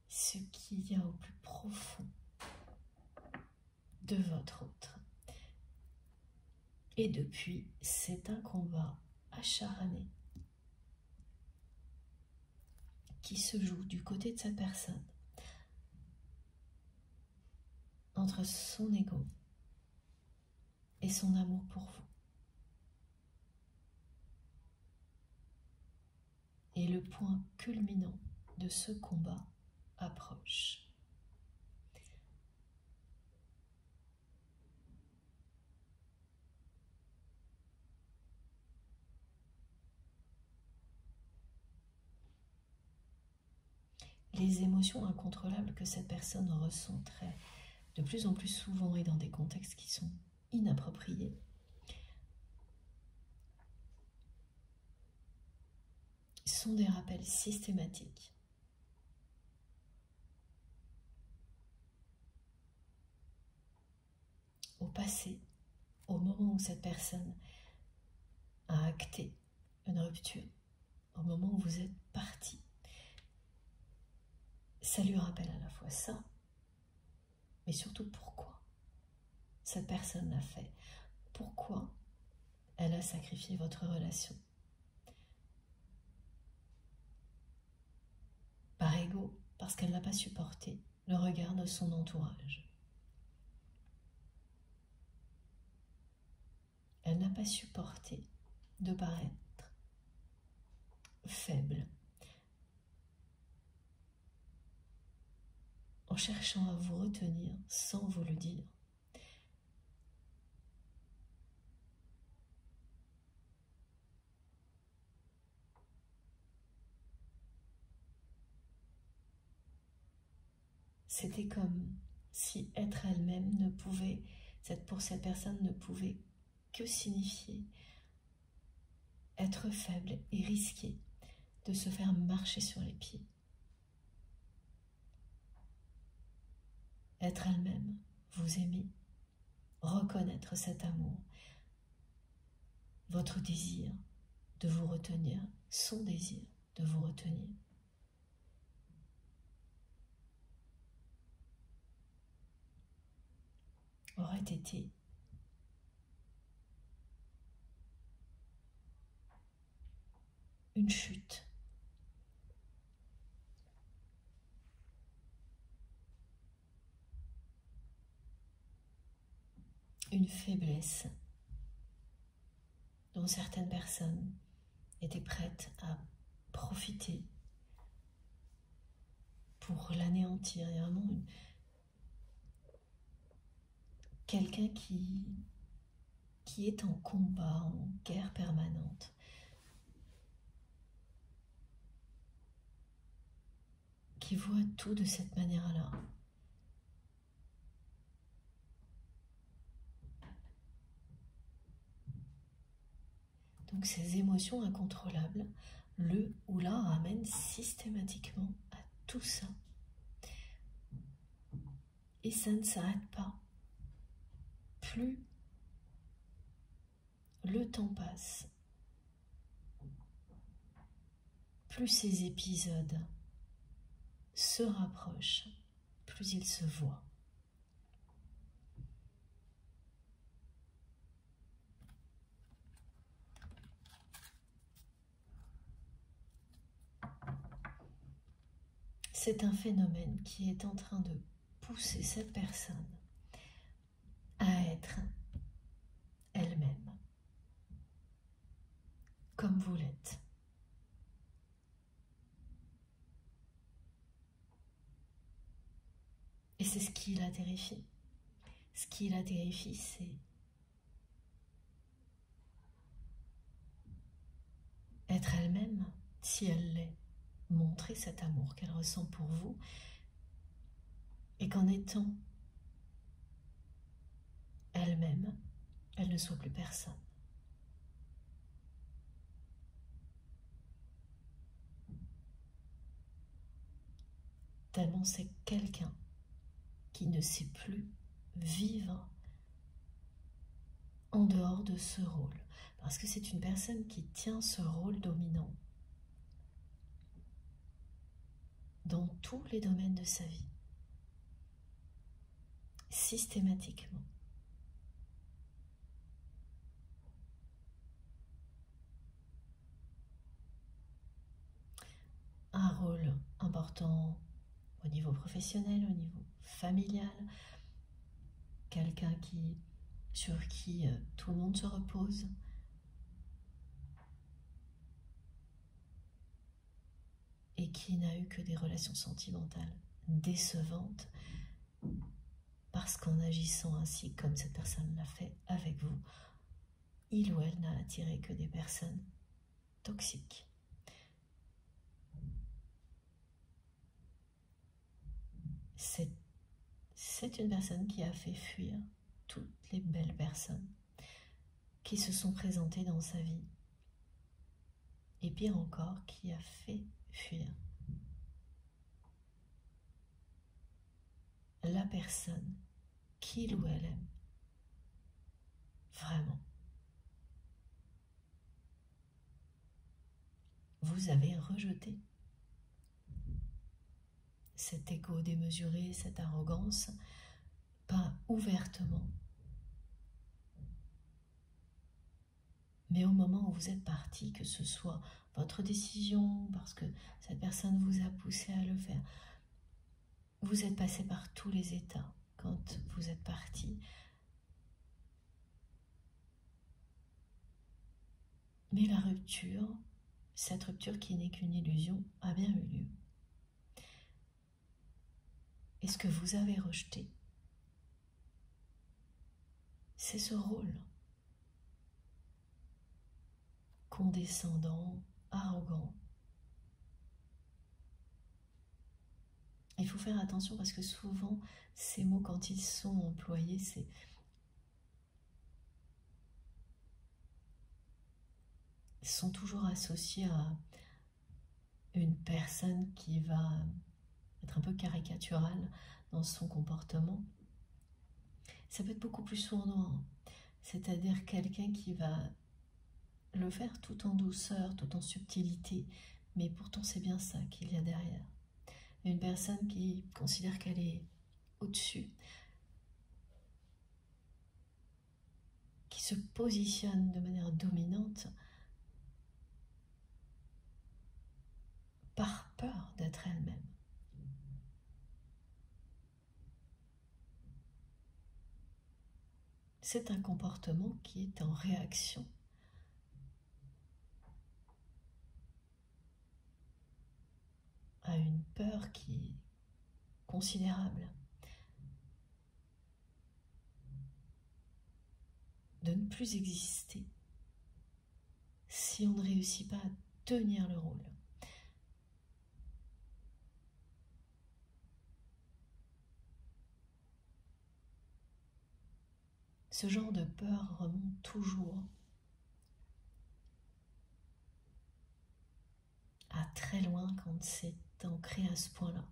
ce qu'il y a au plus profond de votre autre. Et depuis, c'est un combat acharné qui se joue du côté de cette personne, entre son ego et son amour pour vous. et le point culminant de ce combat approche. Les émotions incontrôlables que cette personne ressent de plus en plus souvent et dans des contextes qui sont inappropriés sont des rappels systématiques au passé, au moment où cette personne a acté une rupture, au moment où vous êtes parti. Ça lui rappelle à la fois ça, mais surtout pourquoi cette personne l'a fait, pourquoi elle a sacrifié votre relation. Par ego, parce qu'elle n'a pas supporté le regard de son entourage. Elle n'a pas supporté de paraître faible, en cherchant à vous retenir sans vous le dire. C'était comme si être elle-même ne pouvait, pour cette personne ne pouvait que signifier être faible et risquer de se faire marcher sur les pieds. Être elle-même, vous aimer, reconnaître cet amour, votre désir de vous retenir, son désir de vous retenir. Aurait été une chute, une faiblesse dont certaines personnes étaient prêtes à profiter pour l'anéantir. Il y a vraiment quelqu'un qui est en combat, en guerre permanente. Qui voit tout de cette manière-là. Donc ces émotions incontrôlables, le ou la ramènent systématiquement à tout ça. Et ça ne s'arrête pas. Plus le temps passe, plus ces épisodes se rapprochent, plus ils se voient. C'est un phénomène qui est en train de pousser cette personne à être elle-même, comme vous l'êtes. Et c'est ce qui la terrifie. Ce qui la terrifie, c'est être elle-même, si elle l'est, montrer cet amour qu'elle ressent pour vous, et qu'en étant elle-même, elle ne soit plus personne. Tellement c'est quelqu'un qui ne sait plus vivre en dehors de ce rôle. Parce que c'est une personne qui tient ce rôle dominant dans tous les domaines de sa vie, systématiquement. Un rôle important au niveau professionnel, au niveau familial, quelqu'un sur qui tout le monde se repose. et qui n'a eu que des relations sentimentales décevantes, parce qu'en agissant ainsi comme cette personne l'a fait avec vous, il ou elle n'a attiré que des personnes toxiques. C'est une personne qui a fait fuir toutes les belles personnes qui se sont présentées dans sa vie. Et pire encore, qui a fait fuir la personne qu'il ou elle aime. Vraiment. Vous avez rejeté cet égo démesuré, cette arrogance, pas ouvertement, mais au moment où vous êtes parti, que ce soit votre décision, parce que cette personne vous a poussé à le faire, vous êtes passé par tous les états quand vous êtes parti. Mais la rupture, cette rupture qui n'est qu'une illusion, a bien eu lieu. Et ce que vous avez rejeté, c'est ce rôle condescendant, arrogant. Il faut faire attention parce que souvent, ces mots, quand ils sont employés, sont toujours associés à une personne qui va être un peu caricaturale dans son comportement. Ça peut être beaucoup plus sournois, c'est-à-dire quelqu'un qui va le faire tout en douceur, tout en subtilité, mais pourtant c'est bien ça qu'il y a derrière. Une personne qui considère qu'elle est au-dessus, qui se positionne de manière dominante par peur d'être elle-même. C'est un comportement qui est en réaction à une peur qui est considérable de ne plus exister si on ne réussit pas à tenir le rôle. Ce genre de peur remonte toujours à très loin quand c'est ancré à ce point-là.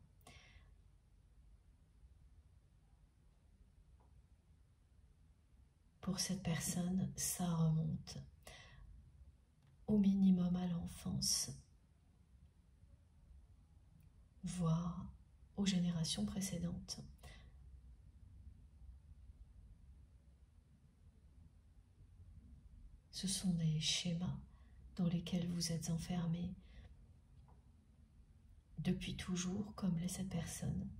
Pour cette personne, ça remonte au minimum à l'enfance, voire aux générations précédentes. Ce sont des schémas dans lesquels vous êtes enfermés depuis toujours, comme l'est cette personne,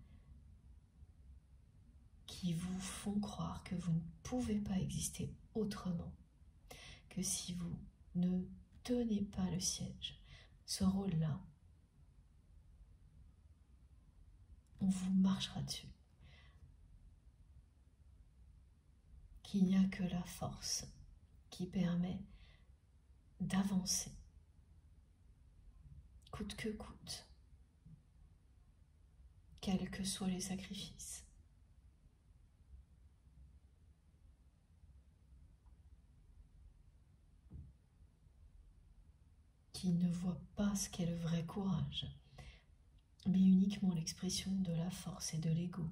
qui vous font croire que vous ne pouvez pas exister autrement, que si vous ne tenez pas le siège, ce rôle-là, on vous marchera dessus. Qu'il n'y a que la force qui permet d'avancer, coûte que coûte, quels que soient les sacrifices. Qui ne voit pas ce qu'est le vrai courage, mais uniquement l'expression de la force et de l'ego,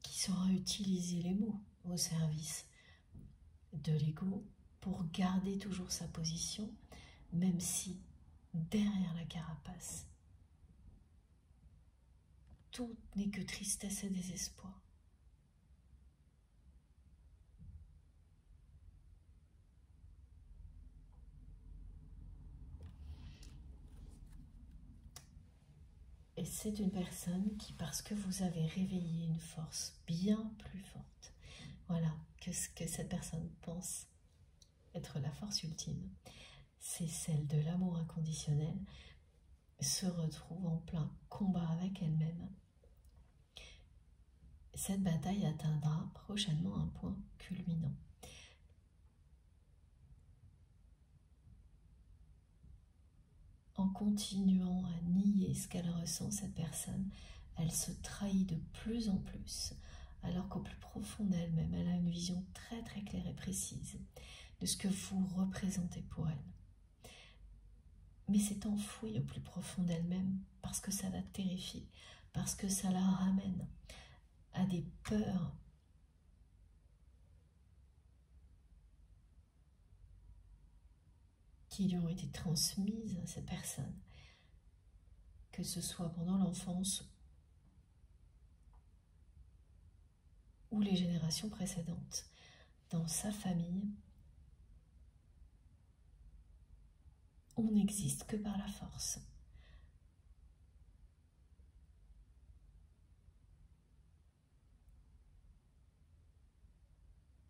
qui saura utiliser les mots au service de l'ego pour garder toujours sa position, même si derrière la carapace, tout n'est que tristesse et désespoir. Et c'est une personne qui, parce que vous avez réveillé une force bien plus forte, voilà, que ce que cette personne pense être la force ultime, c'est celle de l'amour inconditionnel, se retrouve en plein combat avec elle-même. Cette bataille atteindra prochainement un point culminant. En continuant à nier ce qu'elle ressent, cette personne, elle se trahit de plus en plus, alors qu'au plus profond d'elle-même, elle a une vision très très claire et précise de ce que vous représentez pour elle. Mais c'est enfoui au plus profond d'elle-même parce que ça la terrifie, parce que ça la ramène à des peurs qui lui ont été transmises à cette personne, que ce soit pendant l'enfance ou les générations précédentes. Dans sa famille, on n'existe que par la force.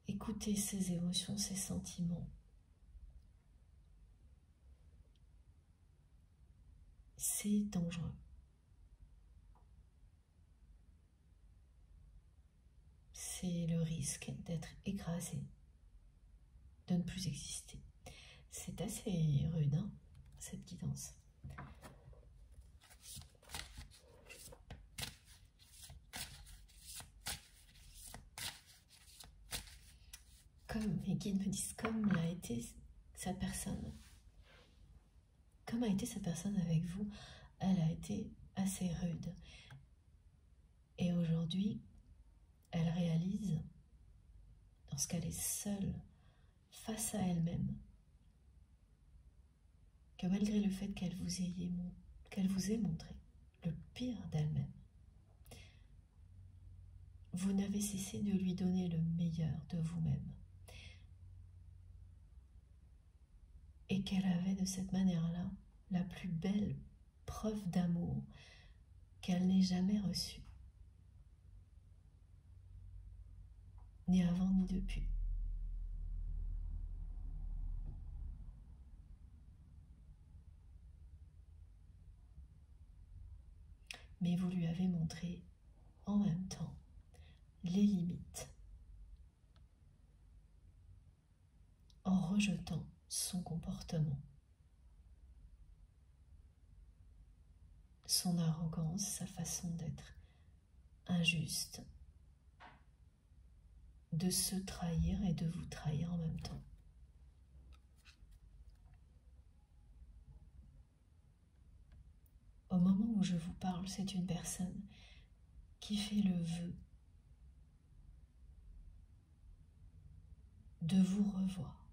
Écoutez ses émotions, ses sentiments. C'est dangereux. C'est le risque d'être écrasé, de ne plus exister. C'est assez rude, hein, cette guidance. Comme mes guides me disent, comme a été cette personne, comme a été cette personne avec vous, elle a été assez rude. Et aujourd'hui, elle réalise, lorsqu'elle est seule face à elle-même, que malgré le fait qu'elle vous ait montré le pire d'elle-même, vous n'avez cessé de lui donner le meilleur de vous-même. Et qu'elle avait de cette manière-là la plus belle preuve d'amour qu'elle n'ait jamais reçue. Ni avant ni depuis. Mais vous lui avez montré en même temps les limites en rejetant son comportement, son arrogance, sa façon d'être injuste, de se trahir et de vous trahir en même temps. Au moment où je vous parle, c'est une personne qui fait le vœu de vous revoir,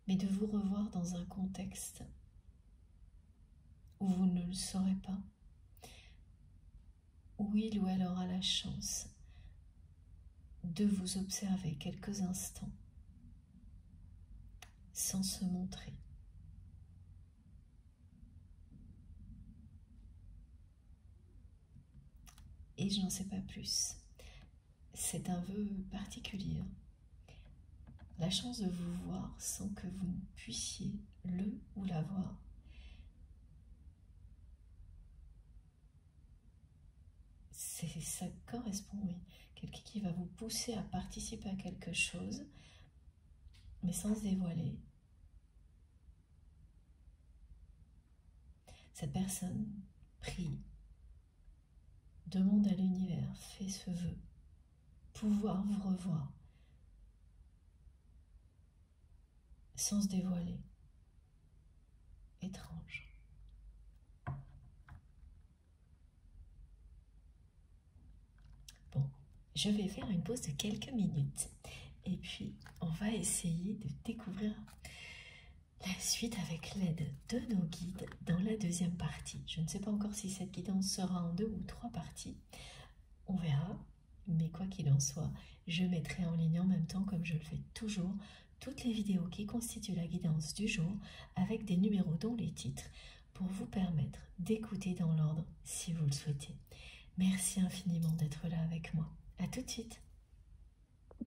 mais de vous revoir dans un contexte où vous ne le saurez pas, où il ou elle aura la chance de vous observer quelques instants sans se montrer. Et je n'en sais pas plus. C'est un vœu particulier. La chance de vous voir sans que vous ne puissiez le ou la voir. Ça correspond, oui. Quelqu'un qui va vous pousser à participer à quelque chose, mais sans se dévoiler. Cette personne prie, demande à l'univers, fait ce vœu, pouvoir vous revoir, sans se dévoiler. Étrange. Bon, je vais faire une pause de quelques minutes et puis on va essayer de découvrir la suite avec l'aide de nos guides dans la deuxième partie. Je ne sais pas encore si cette guidance sera en 2 ou 3 parties. On verra, mais quoi qu'il en soit, je mettrai en ligne en même temps, comme je le fais toujours, toutes les vidéos qui constituent la guidance du jour avec des numéros dont les titres pour vous permettre d'écouter dans l'ordre si vous le souhaitez. Merci infiniment d'être là avec moi. À tout de suite.